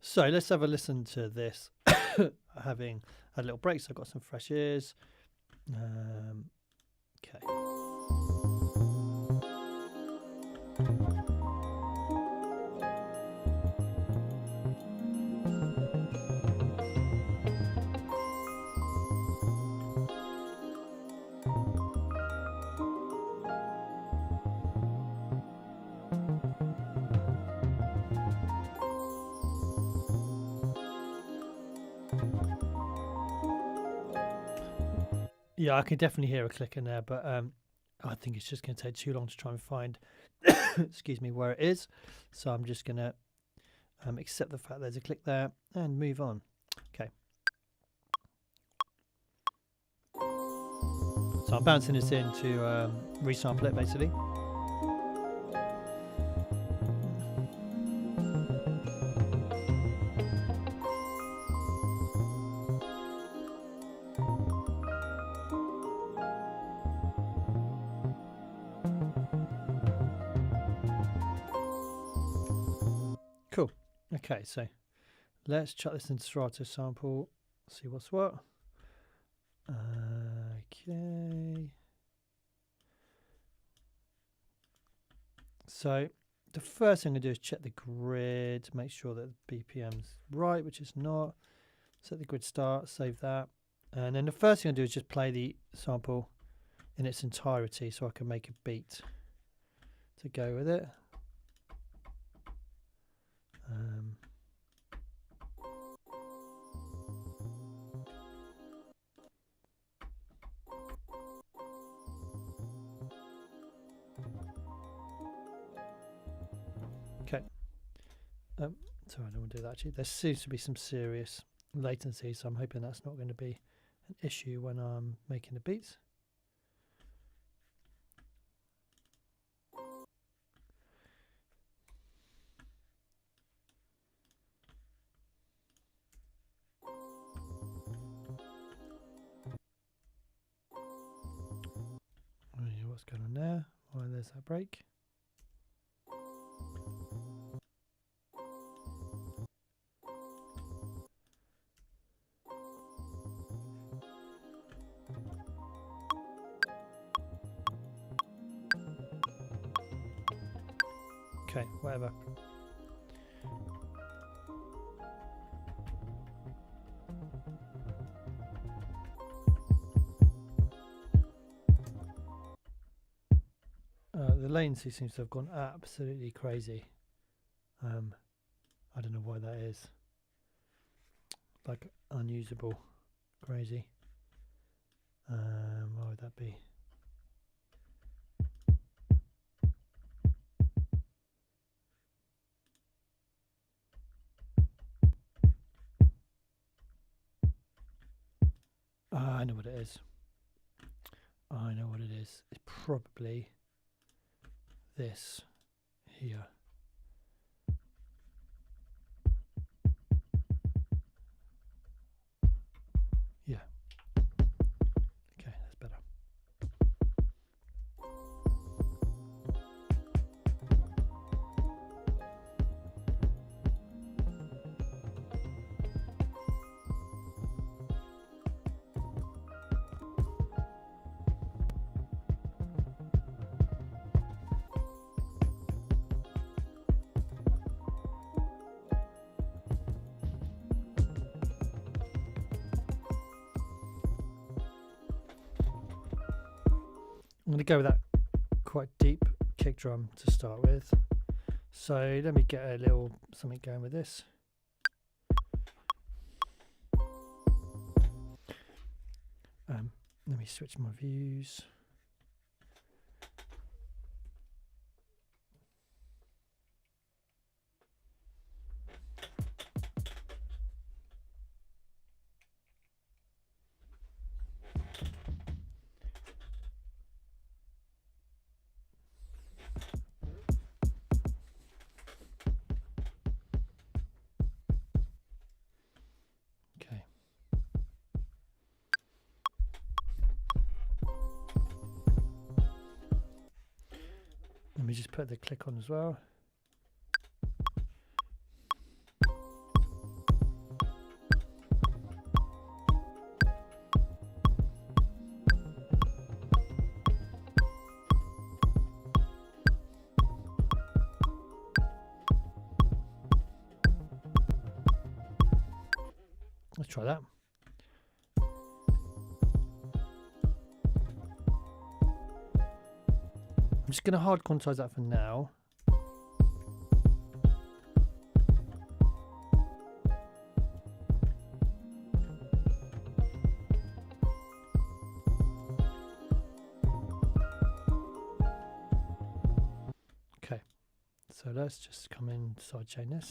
So let's have a listen to this. Having had a little break, so I've got some fresh ears. Okay. Yeah, I can definitely hear a click in there, but I think it's just going to take too long to try and find, excuse me, where it is. So I'm just going to accept the fact there's a click there and move on. Okay. So I'm bouncing this in to resample it, basically. Cool. Okay, so let's chuck this into Serato sample, see what's what. Okay. So the first thing I'm going to do is check the grid, make sure that the BPM's right, which is not. Set the grid start, save that. And then the first thing I do is just play the sample in its entirety so I can make a beat to go with it. Okay. So I don't want to do that actually. There seems to be some serious latency, so I'm hoping that's not going to be an issue when I'm making the beats. What's going on there? Why there's that break? Okay, whatever. The latency seems to have gone absolutely crazy. I don't know why that is. Like unusable, crazy. Why would that be? I know what it is. I know what it is. It's probably this here. Yeah. Okay, that's better. I'm going to go with that quite deep kick drum to start with. So let me get a little something going with this. Let me switch my views. Let me just put the click on as well. Let's try that. I'm just going to hard quantize that for now. Okay, so let's just come in sidechain this.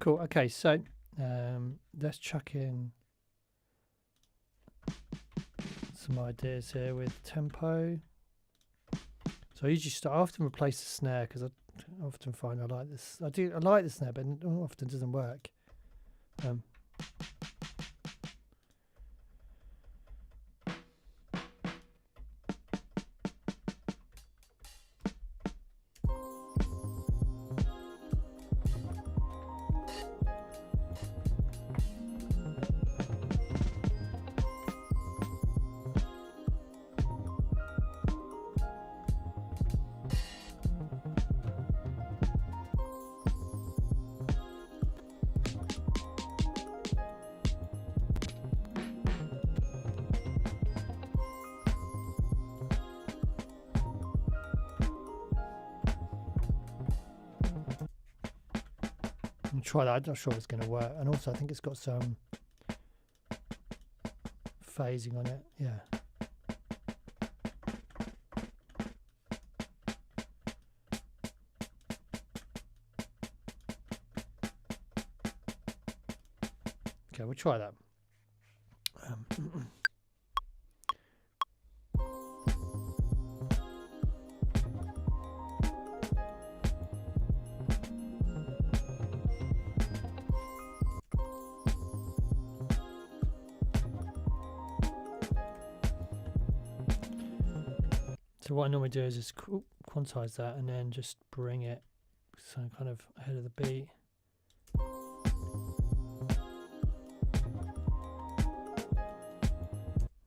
Cool. Okay, so let's chuck in some ideas here with tempo. So I usually I often replace the snare because I often find I like this. I like the snare, but it often doesn't work. Try that. I'm not sure it's going to work, and also I think it's got some phasing on it. Yeah. Okay, we'll try that. So what I normally do is just quantize that and then just bring it so kind of ahead of the beat.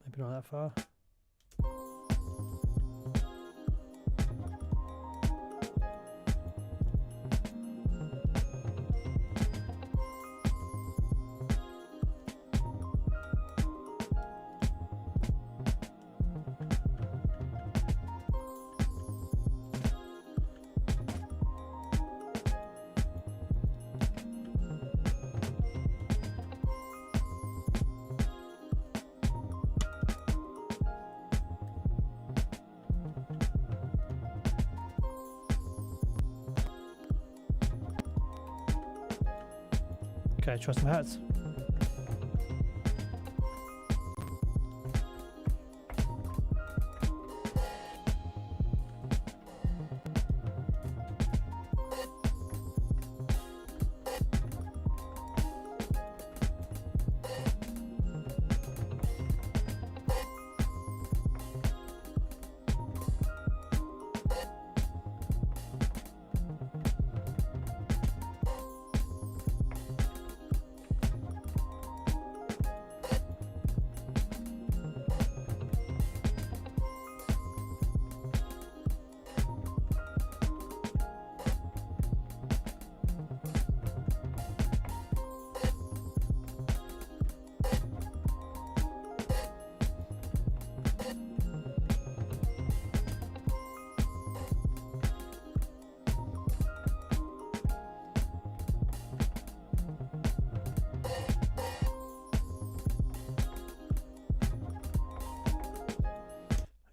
Maybe not that far. Okay, try some hats.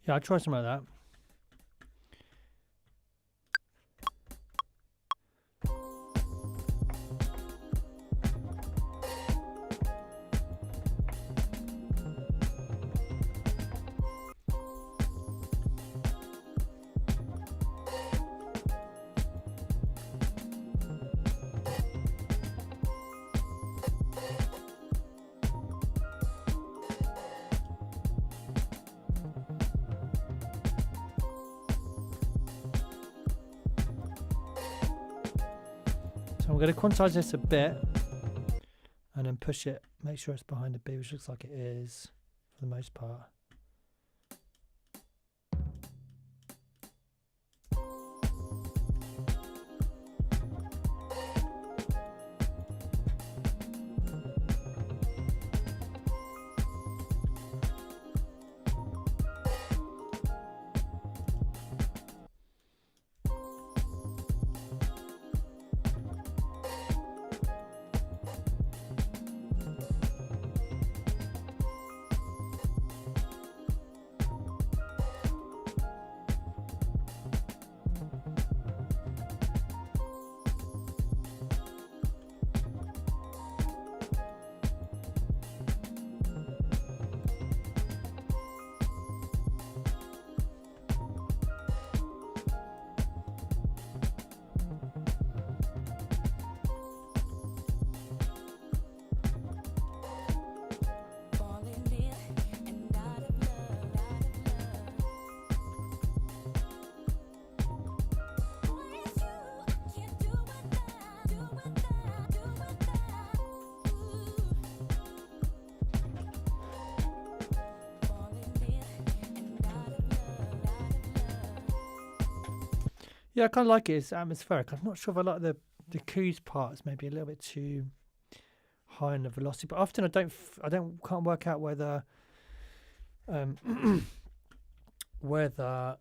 Yeah, I'll try something like that. So I'm going to quantize this a bit and then push it, make sure it's behind the B, which looks like it is for the most part. Yeah, I kind of like it. It's atmospheric. I'm not sure if I like the coups parts. Maybe a little bit too high in the velocity. But often I can't work out whether whether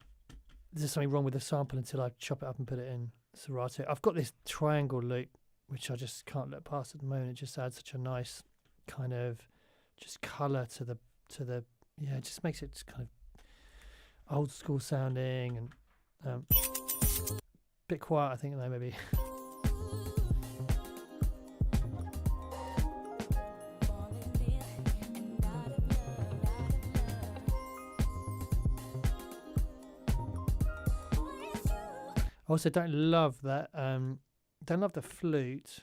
there's something wrong with the sample until I chop it up and put it in Serato. I've got this triangle loop which I just can't look past at the moment. It just adds such a nice kind of just colour to the yeah. It just makes it just kind of old school sounding and. Bit quiet, I think, though, maybe. I also don't love that. Don't love the flute.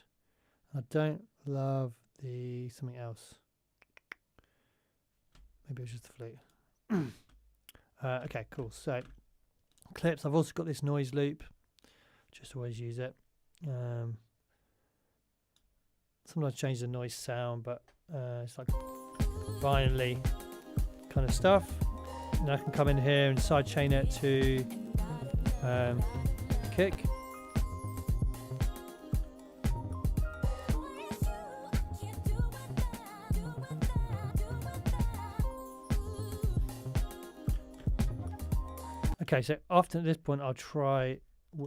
I don't love the something else. Maybe it's just the flute. Okay, cool. So clips. I've also got this noise loop. Just always use it. Sometimes change the noise sound, but it's like vinyl-y kind of stuff. And I can come in here and sidechain it to kick. Okay, so after this point, I'll try.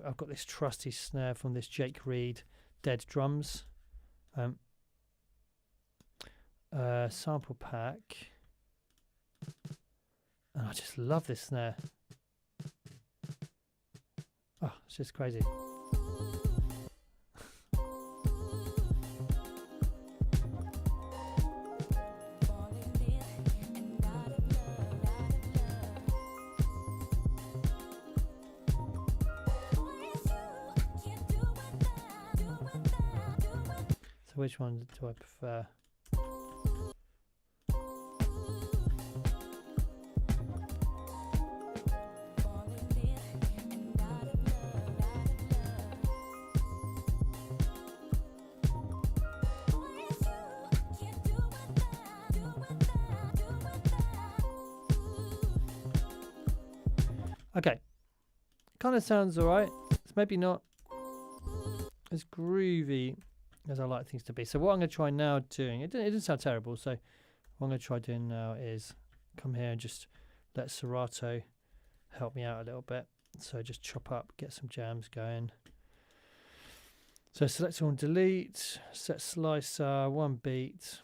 I've got this trusty snare from this Jake Reed Dead Drums sample pack, and I just love this snare. Oh, it's just crazy. So which one do I prefer? Okay, kind of sounds alright. It's maybe not as groovy as I like things to be. So what I'm going to try now doing, it didn't sound terrible, so what I'm going to try doing now is come here and just let Serato help me out a little bit. So just chop up, get some jams going. So select all and delete, set slicer, one beat.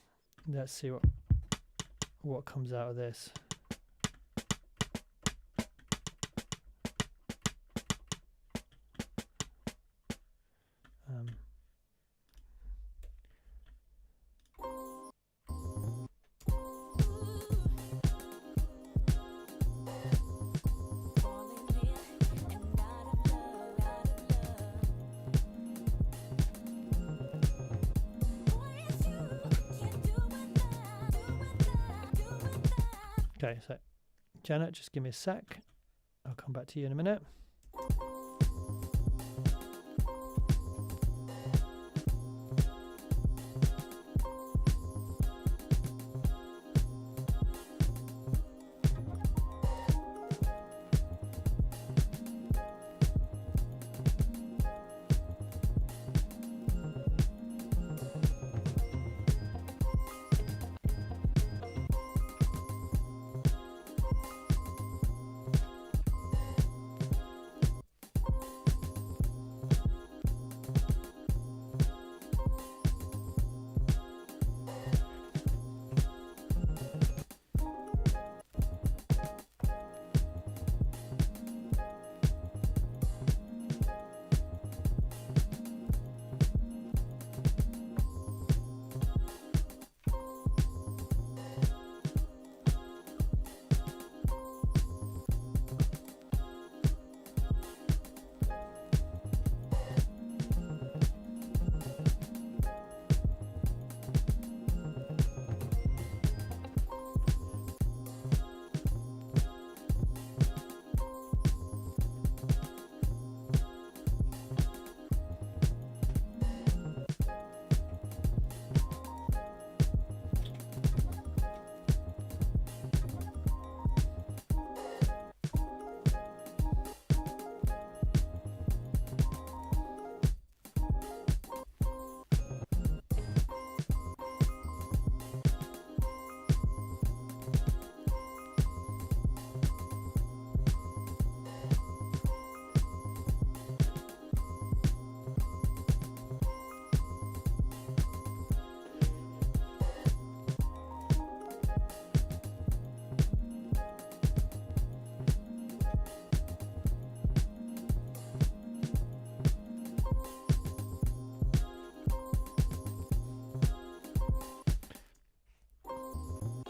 Let's see what comes out of this. Okay, so Janet, just give me a sec. I'll come back to you in a minute.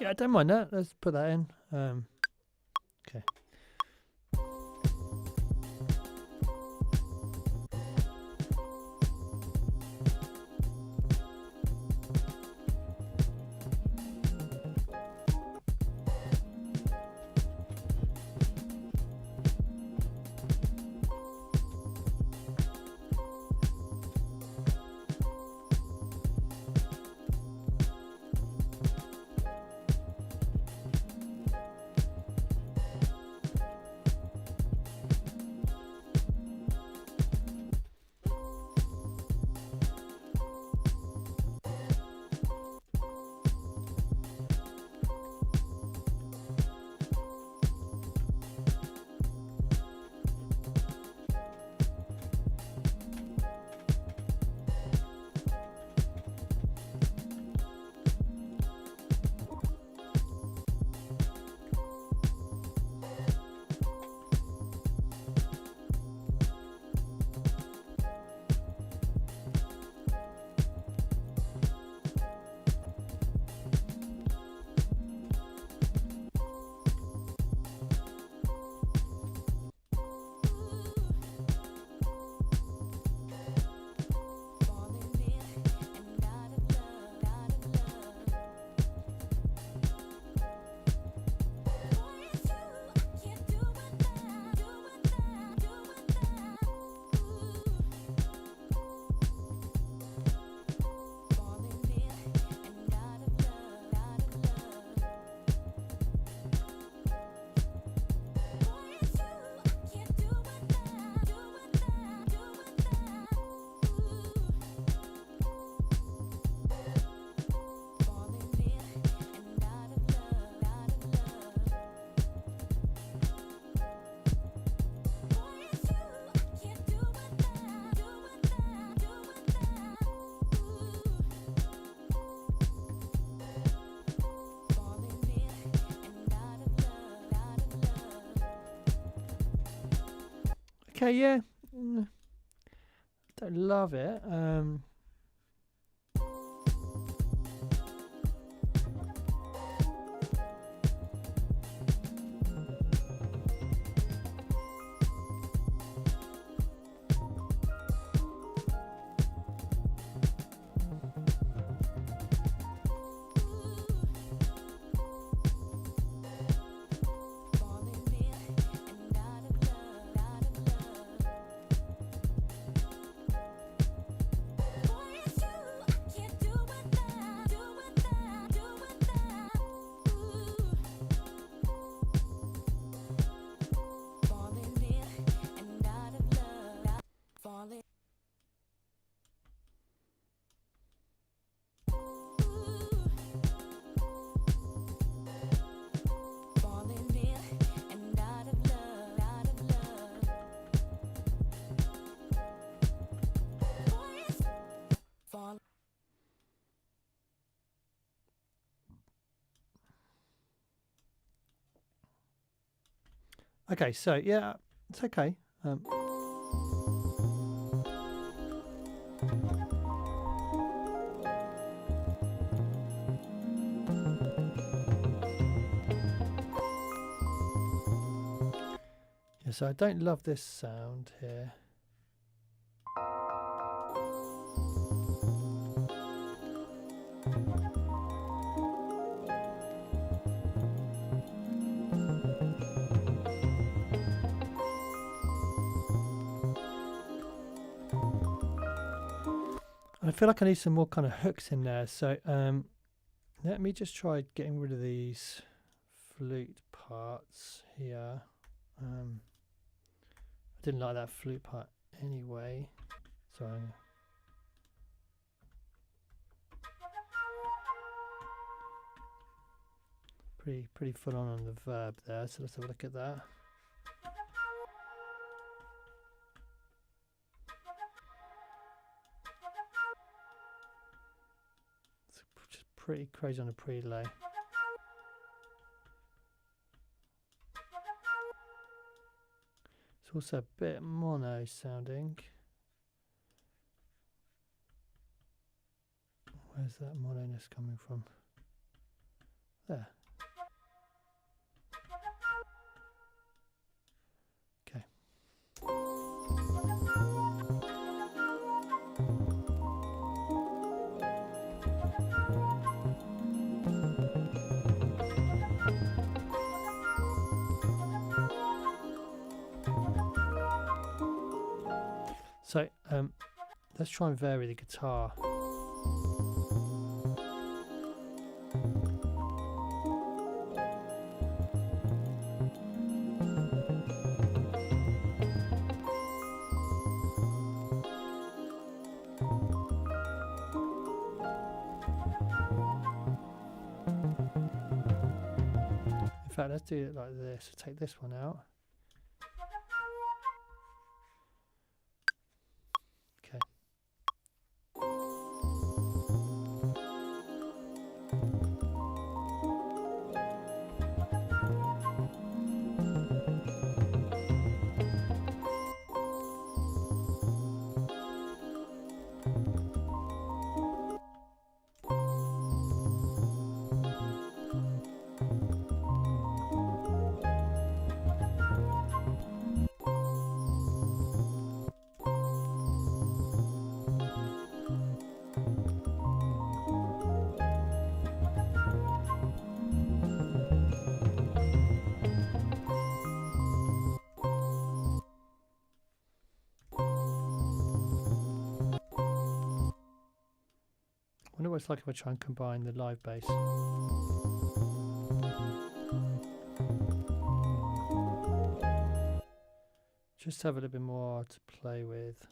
Yeah, I don't mind that. Let's put that in. Okay. Okay, yeah. Don't love it. Okay, so yeah, it's okay. Yeah, so I don't love this sound here. I feel like I need some more kind of hooks in there. So let me just try getting rid of these flute parts here. I didn't like that flute part anyway. So pretty full on the verb there. So let's have a look at that. It's just pretty crazy on a pre-lay. It's also a bit mono sounding. Where's that mono-ness coming from? There. Okay. So let's try and vary the guitar. In fact, let's do it like this. Take this one out. Okay. I wonder what it's like if I try and combine the live bass. Just have a little bit more to play with.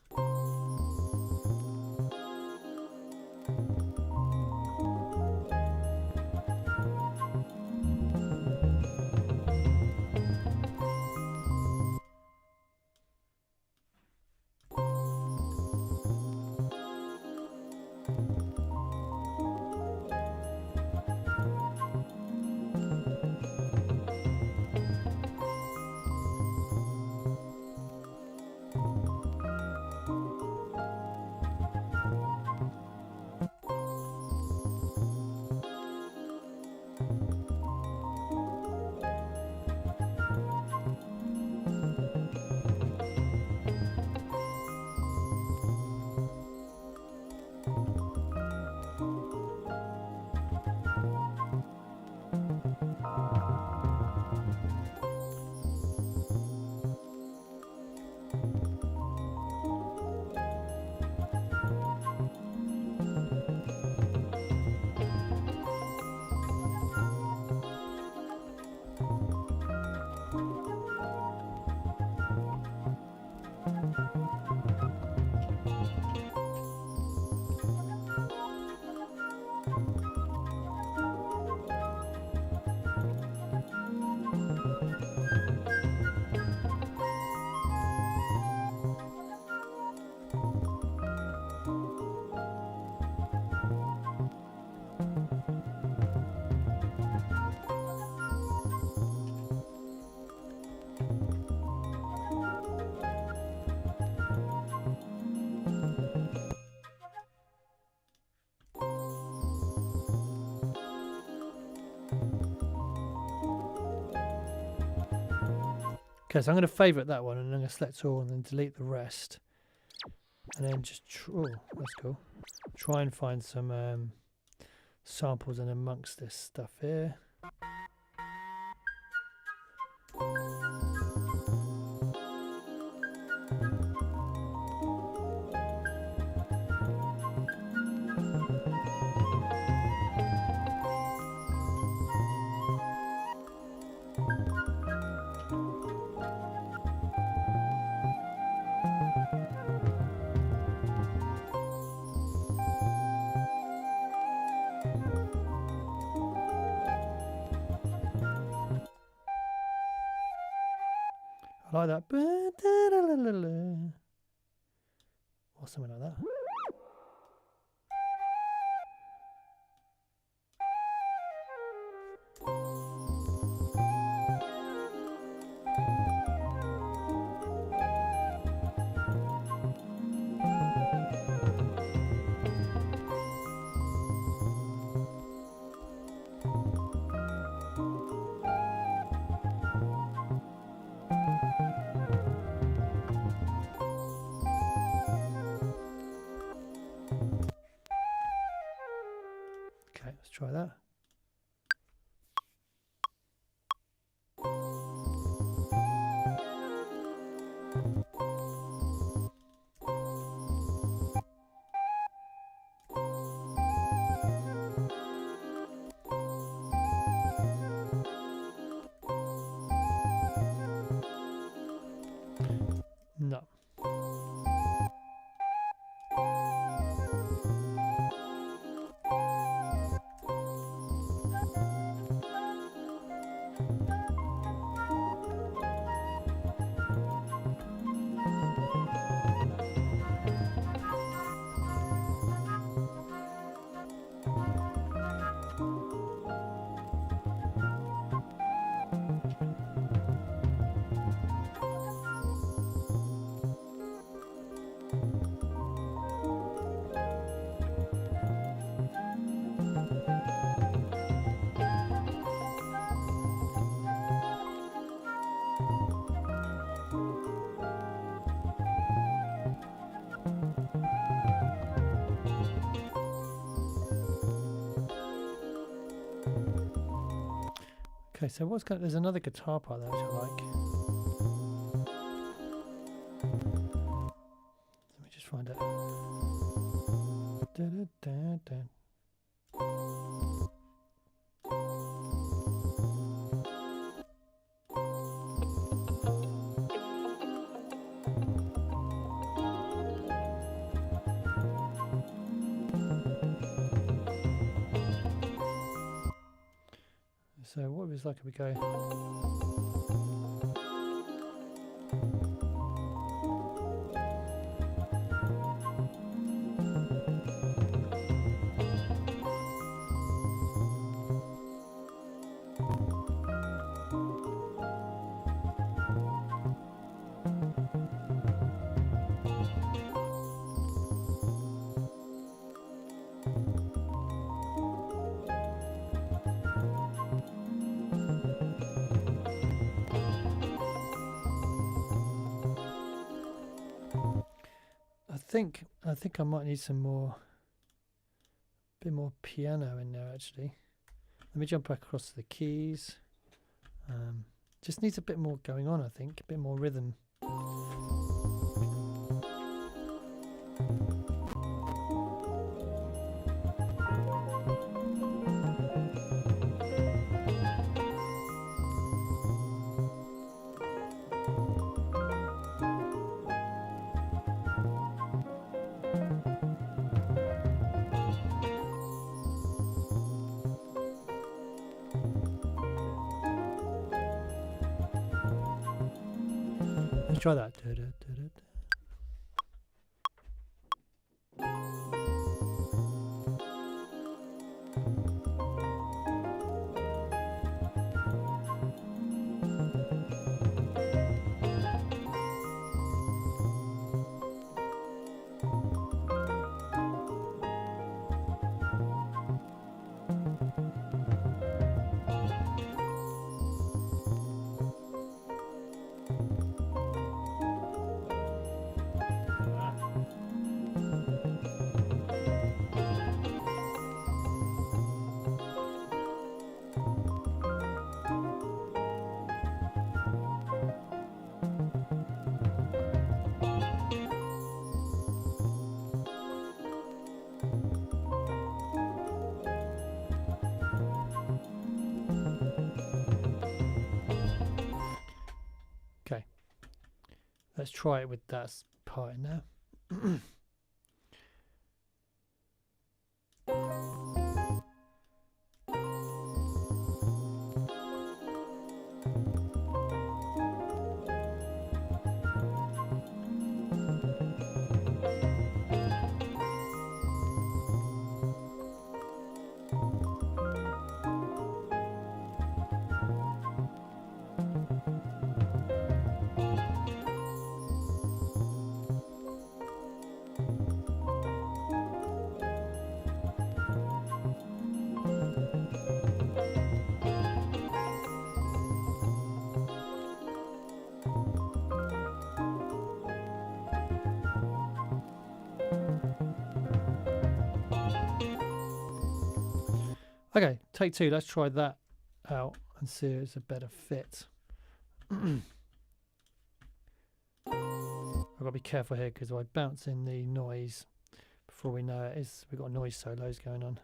Okay, so I'm going to favourite that one, and I'm going to select all and then delete the rest. And then just, oh, that's cool. Try and find some samples in amongst this stuff here. I like that. Or something like that. Okay, let's try that. No. Okay, so there's another guitar part there which I like. Let me just find it. So what was like if we go? I think I might need some bit more piano in there actually. Let me jump back across to the keys. Just needs a bit more going on, I think, a bit more rhythm. Let's try that. let's try it with that part in there. Okay, take two. Let's try that out and see if it's a better fit. I've got to be careful here because I bounce in the noise before we know it. We've got noise solos going on.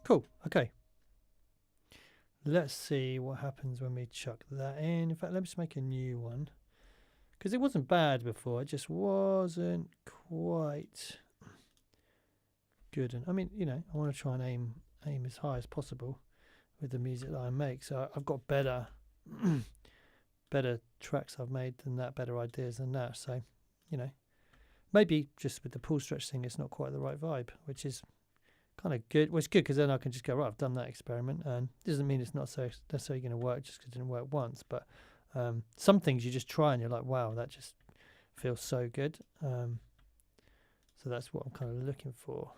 Cool. Okay. Let's see what happens when we chuck that in. In fact, let me just make a new one. Because it wasn't bad before. It just wasn't quite good. And I mean, you know, I want to try and aim as high as possible with the music that I make. So I've got better tracks I've made than that, better ideas than that. So, you know, maybe just with the pull stretch thing, it's not quite the right vibe, which is kind of good. Well, it's good because then I can just go, right, I've done that experiment, and it doesn't mean it's not so necessarily going to work just because it didn't work once. But some things you just try and you're like, wow, that just feels so good. So that's what I'm kind of looking for.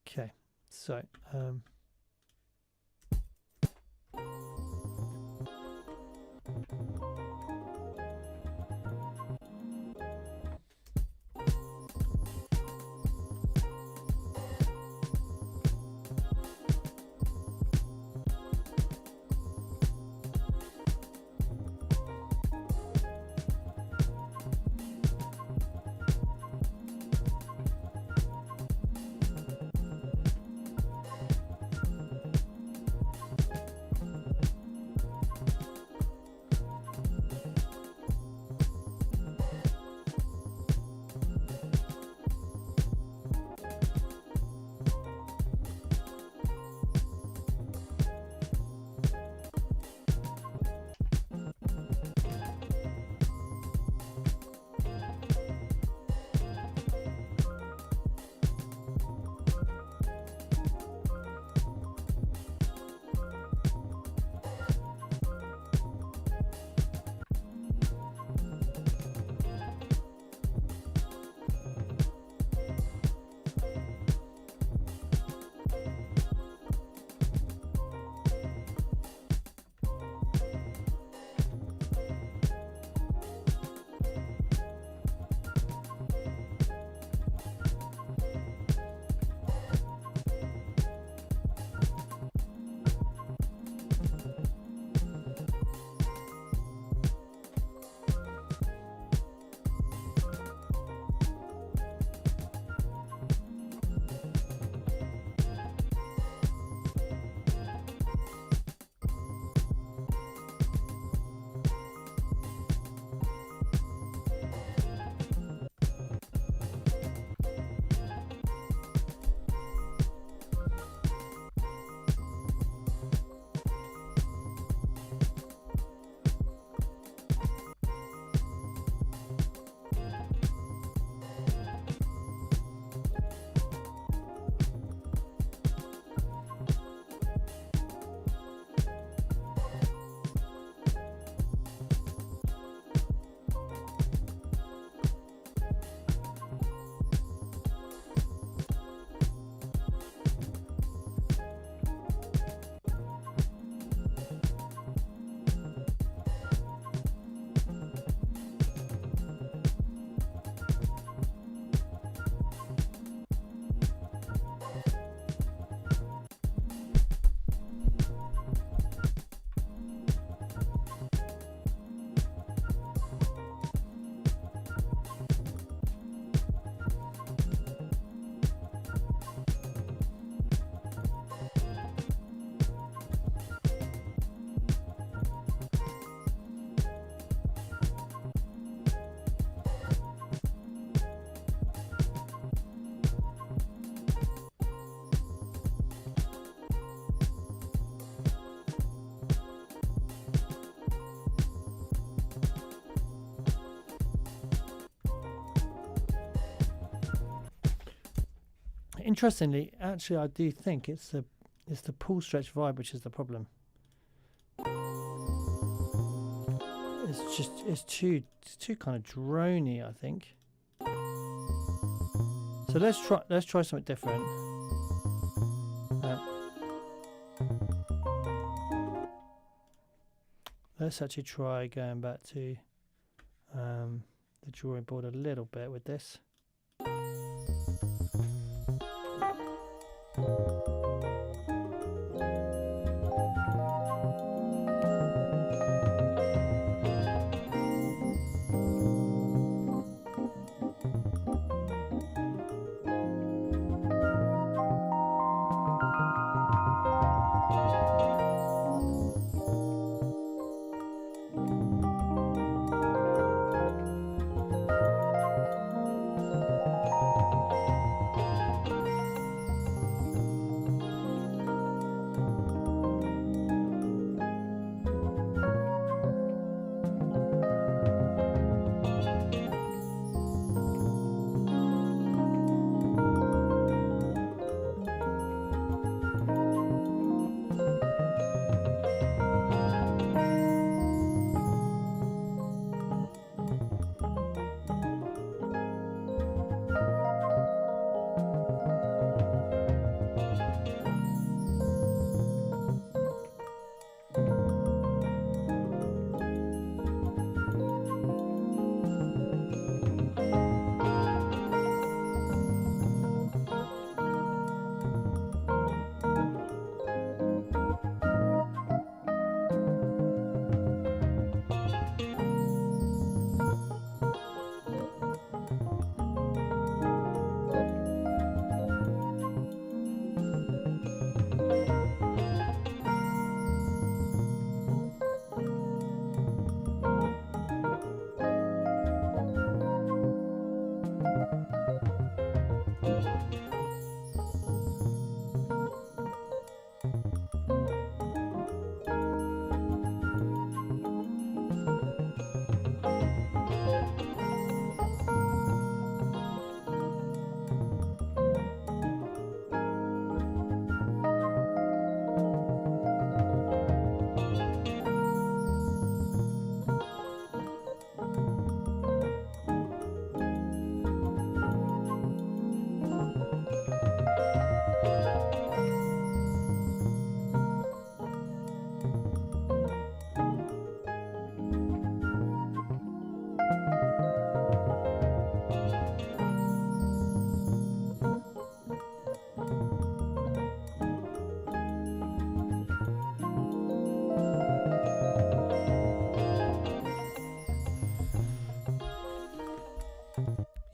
Okay, so Interestingly, actually, I do think it's the pull stretch vibe which is the problem. It's too kind of drony, I think. So let's try something different. Let's actually try going back to the drawing board a little bit with this.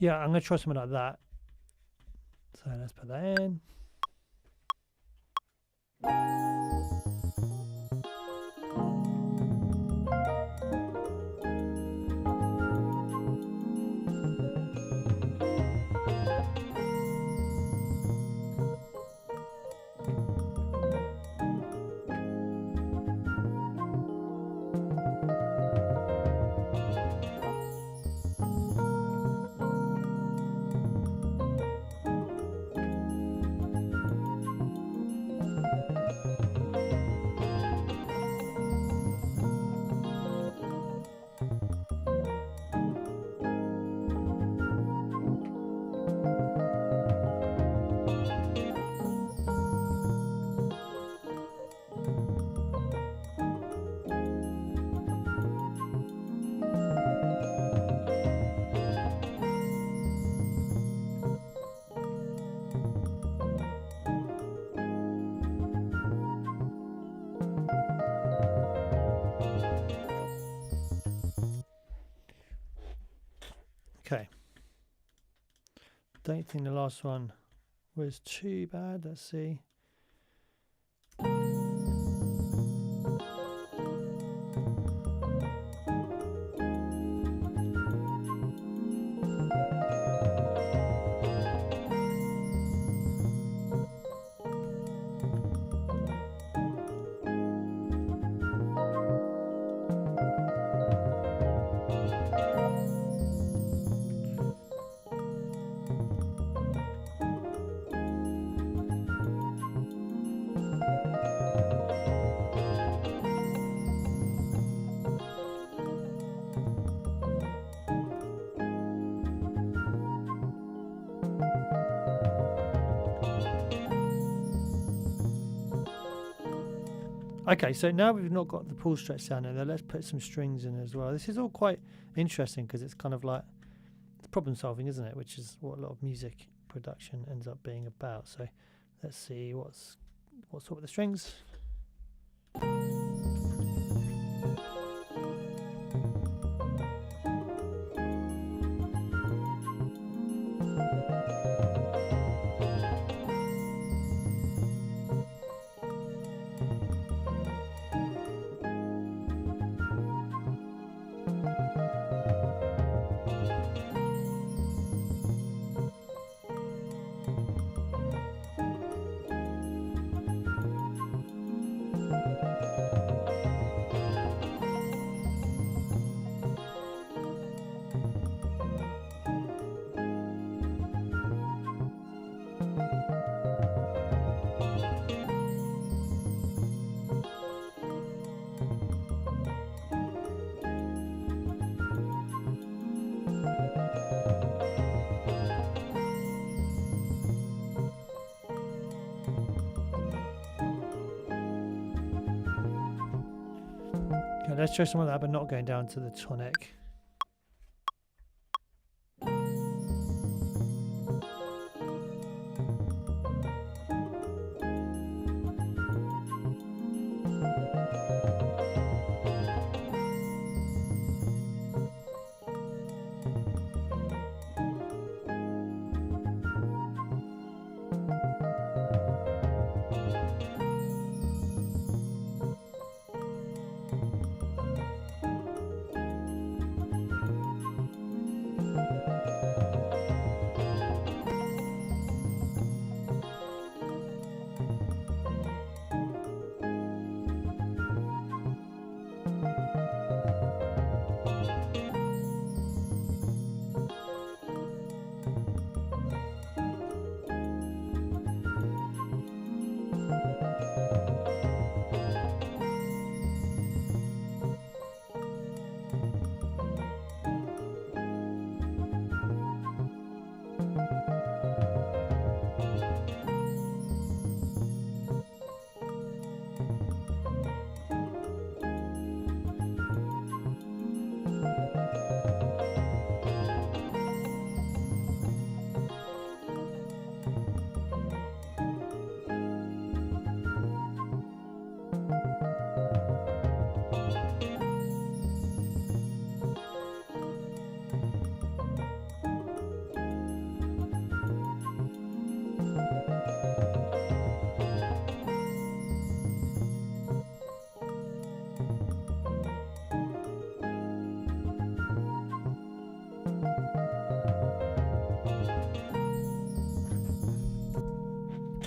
Yeah, I'm going to try something like that. So let's put that in. Okay. Don't think the last one was too bad. Let's see. Okay, so now we've not got the pull stretch sound in there, let's put some strings in as well. This is all quite interesting because it's kind of like it's problem solving, isn't it? Which is what a lot of music production ends up being about. So let's see what's up with the strings. Okay, let's try some of that, but not going down to the tonic.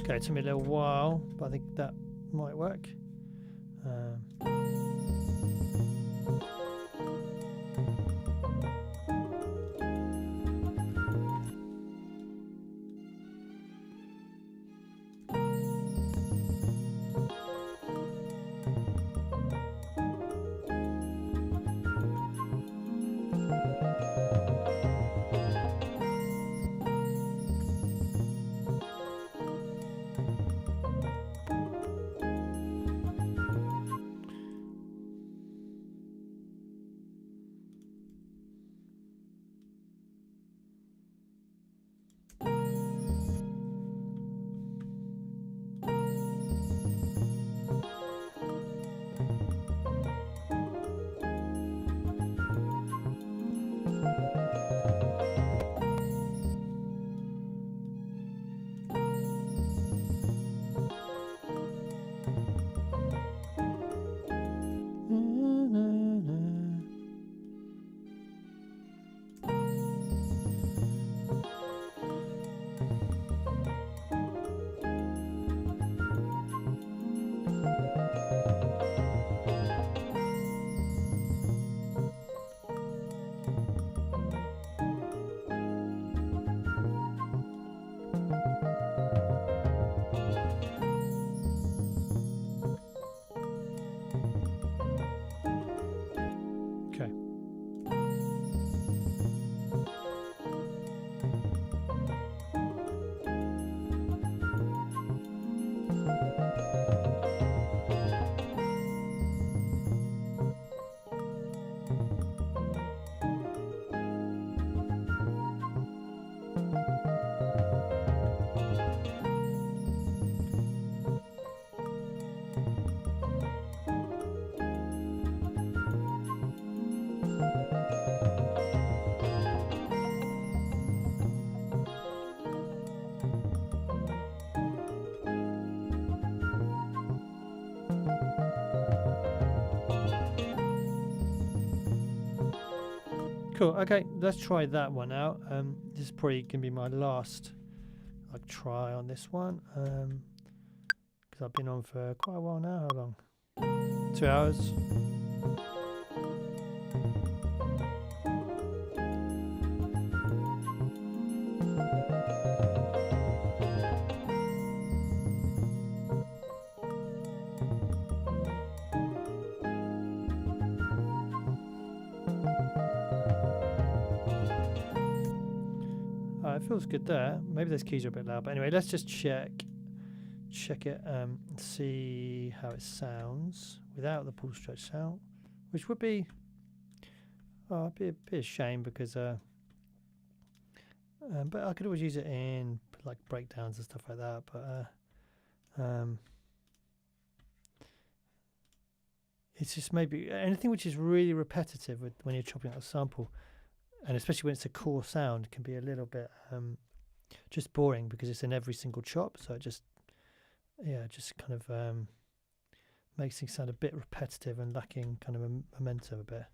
Okay, it took me a little while, but I think that might work. Cool. Okay, let's try that one out. This is probably gonna be my last like try on this one. Because I've been on for quite a while now. How long? 2 hours. It feels good there. Maybe those keys are a bit loud, but anyway, let's just check it, see how it sounds without the pull stretch out, which would be a bit of a shame because but I could always use it in like breakdowns and stuff like that. But it's just maybe anything which is really repetitive when you're chopping out a sample, and especially when it's a core sound, can be a little bit just boring because it's in every single chop. So it just kind of makes things sound a bit repetitive and lacking kind of a momentum a bit.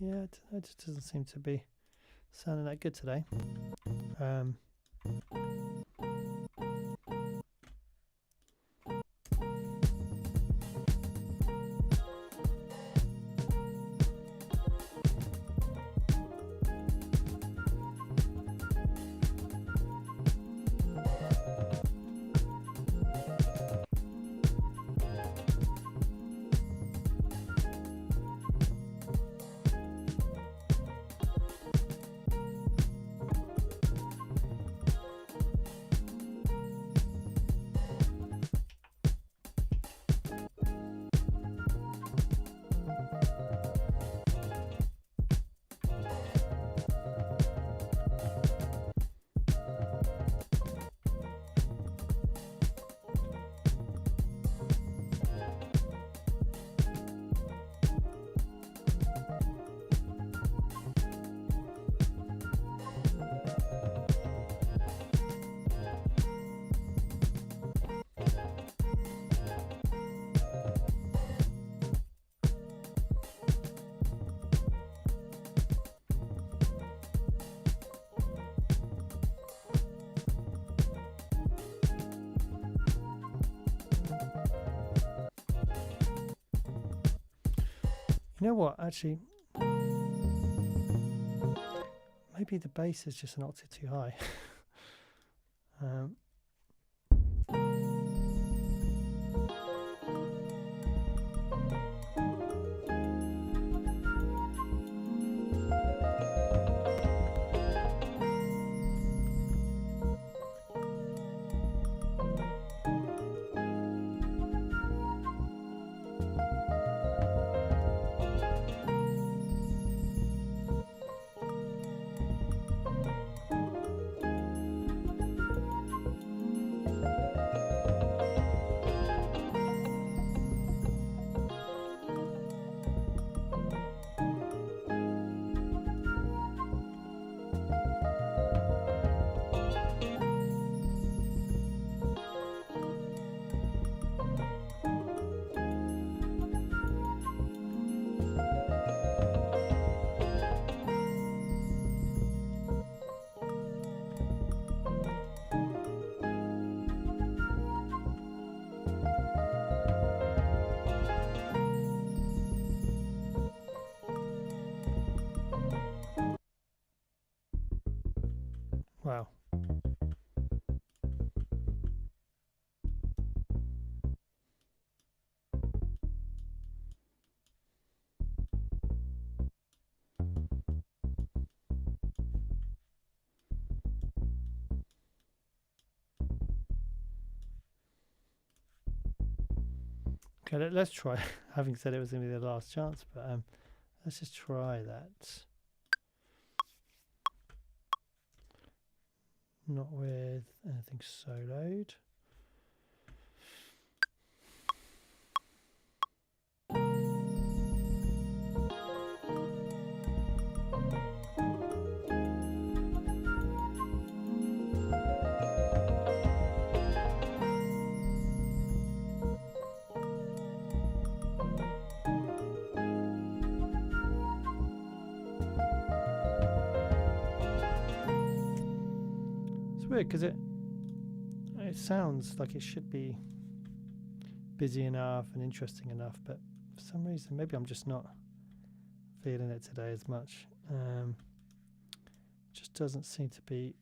Yeah, it just doesn't seem to be sounding that good today. You know what, actually, maybe the bass is just an octave too high. Wow. Okay, let's try. Having said it was going to be the last chance, but let's just try that. Not with anything soloed. weird because it sounds like it should be busy enough and interesting enough, but for some reason, maybe I'm just not feeling it today as much. Just doesn't seem to be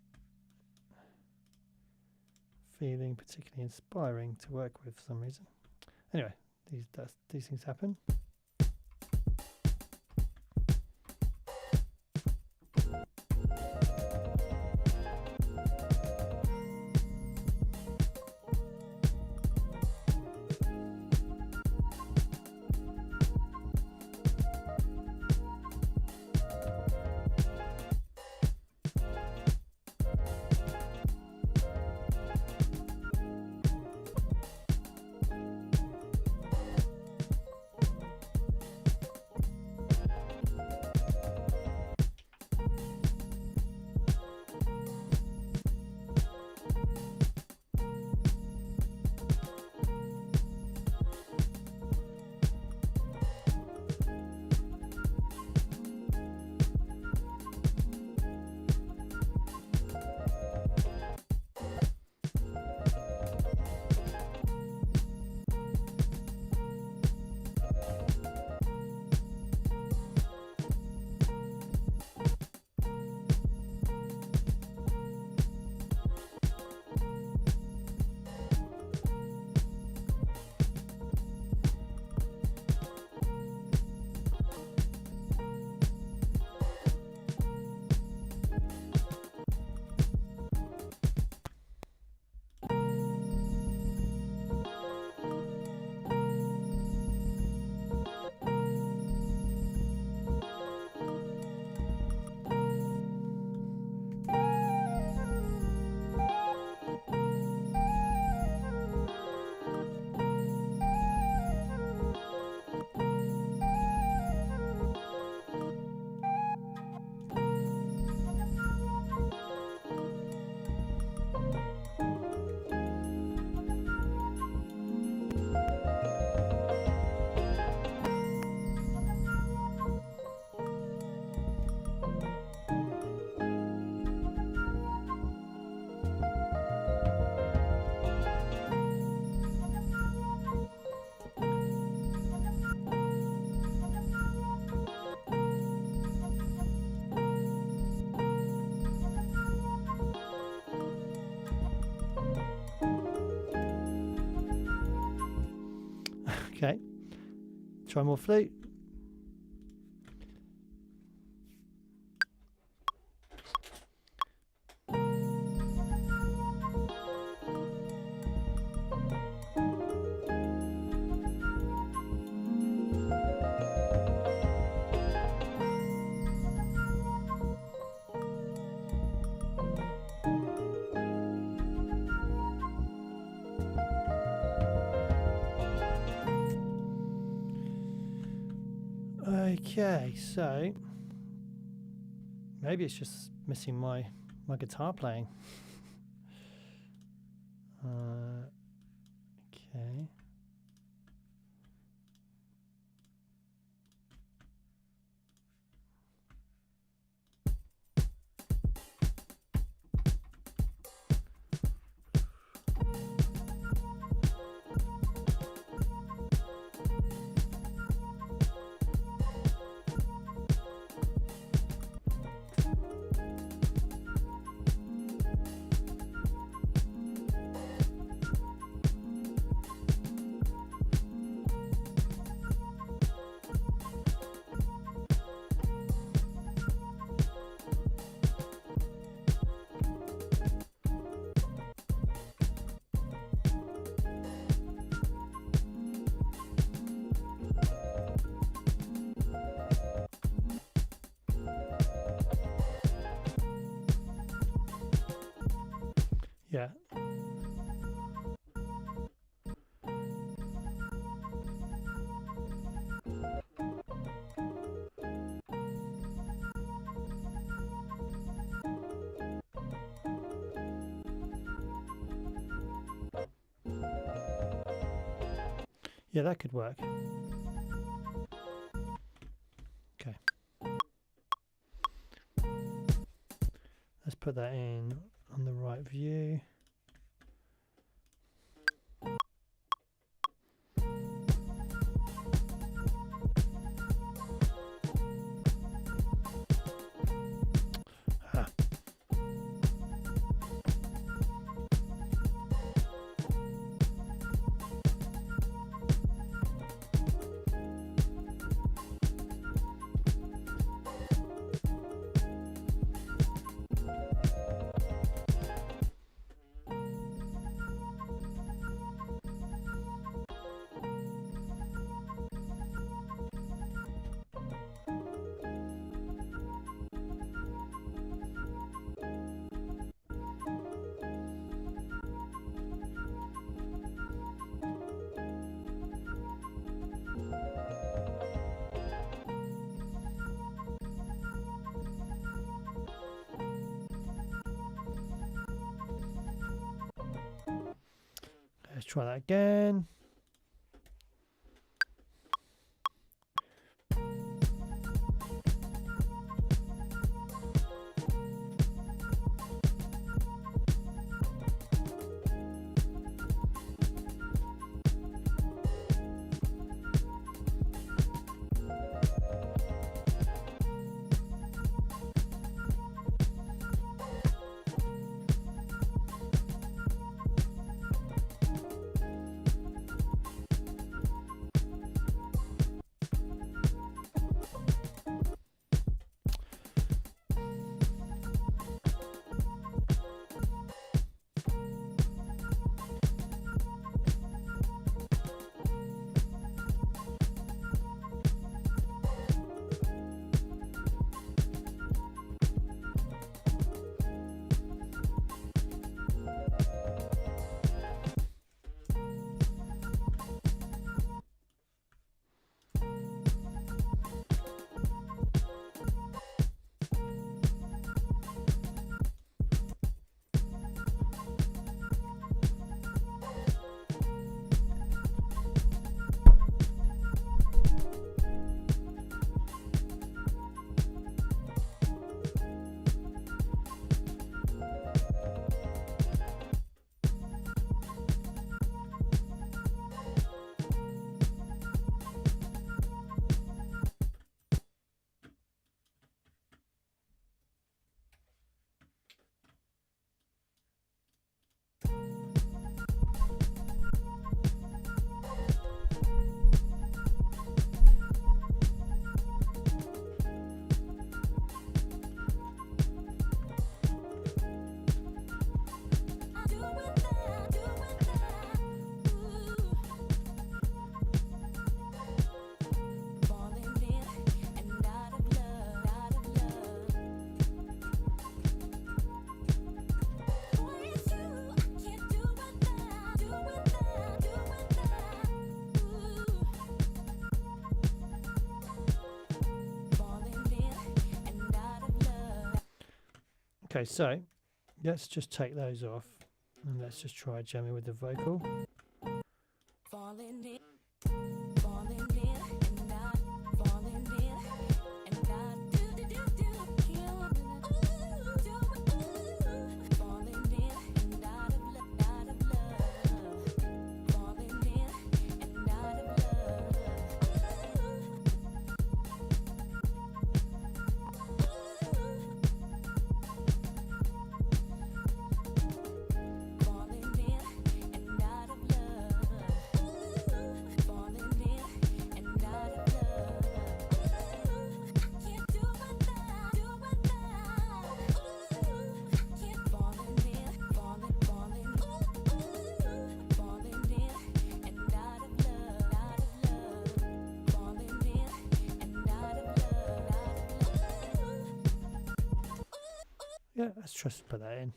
feeling particularly inspiring to work with for some reason. Anyway, these things happen. Okay, try more flute. Okay, so maybe it's just missing my guitar playing. Okay. Yeah. Yeah, that could work. Okay. Let's put that in on the right view. Let's try that again. Okay, so let's just take those off and let's just try jamming with the vocal. Yeah, let's just put that in.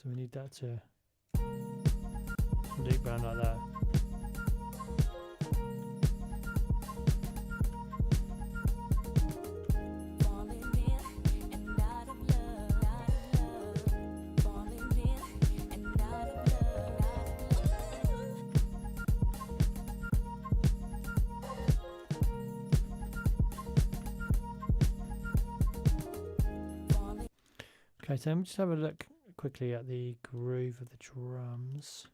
So we need that to loop around like that. Okay, so let me just have a look quickly at the groove of the drums.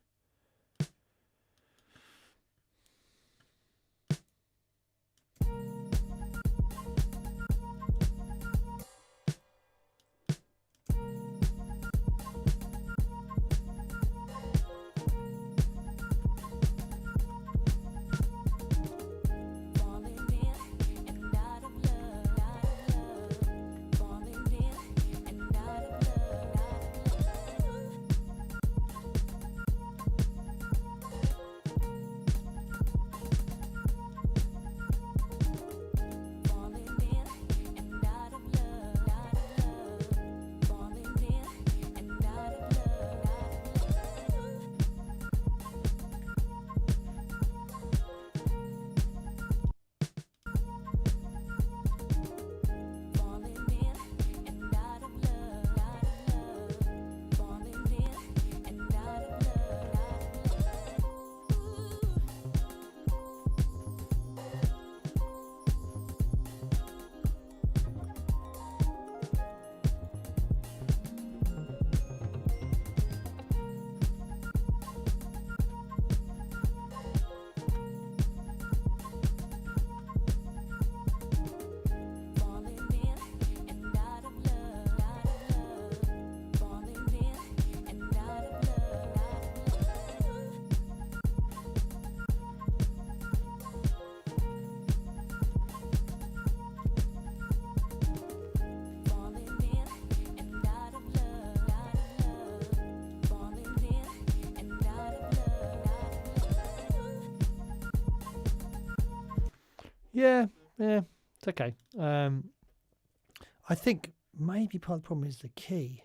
Yeah, it's okay. I think maybe part of the problem is the key,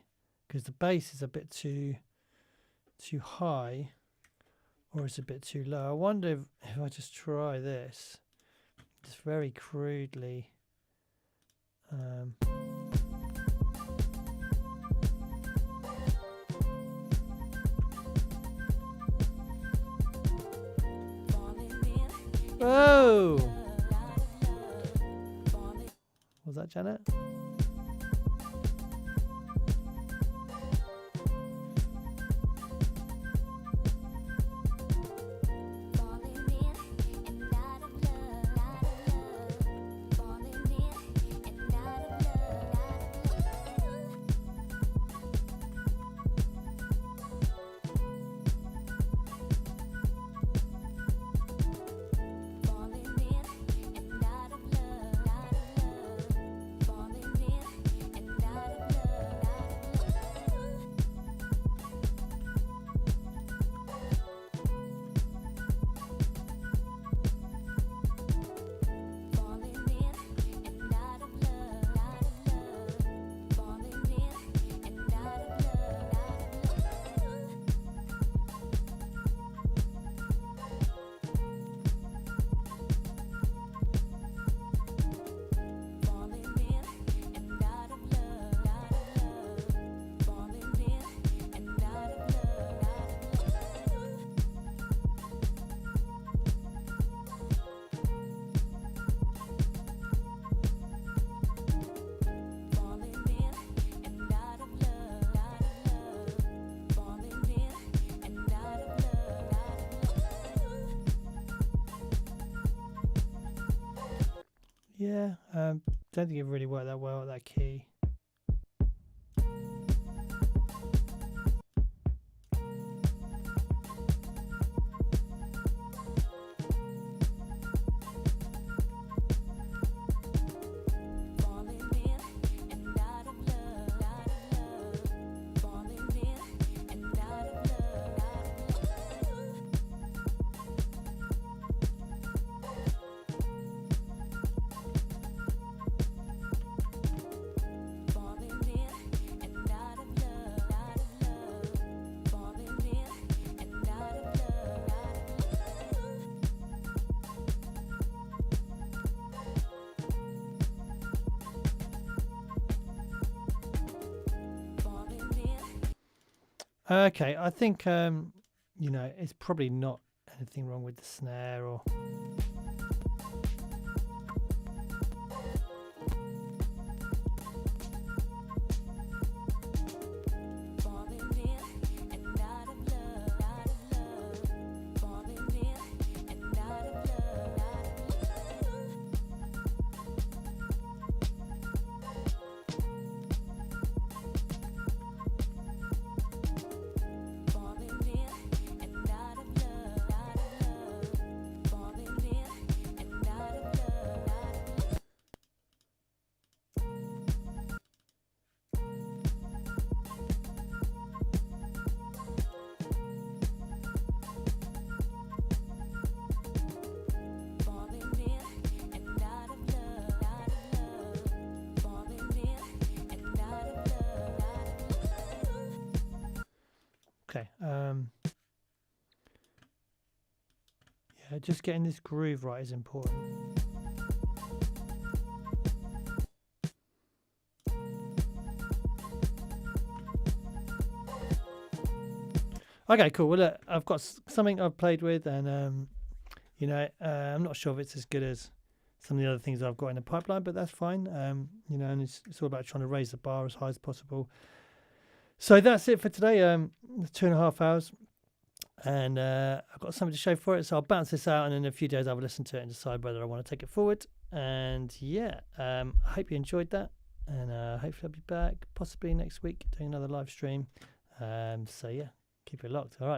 because the bass is a bit too high, or it's a bit too low. I wonder if I just try this, just very crudely. Oh! Was that Janet? Yeah, don't think it really worked that well at that key. Okay, I think it's probably not anything wrong with the snare or. Okay. Yeah, just getting this groove right is important. Okay, cool. Well, look, I've got something I've played with, and I'm not sure if it's as good as some of the other things I've got in the pipeline, but that's fine. And it's all about trying to raise the bar as high as possible. So that's it for today. 2.5 hours, and I've got something to show for it. So I'll bounce this out, and in a few days I'll listen to it and decide whether I want to take it forward. And yeah, I hope you enjoyed that, and hopefully I'll be back possibly next week doing another live stream. So yeah, keep it locked. All right.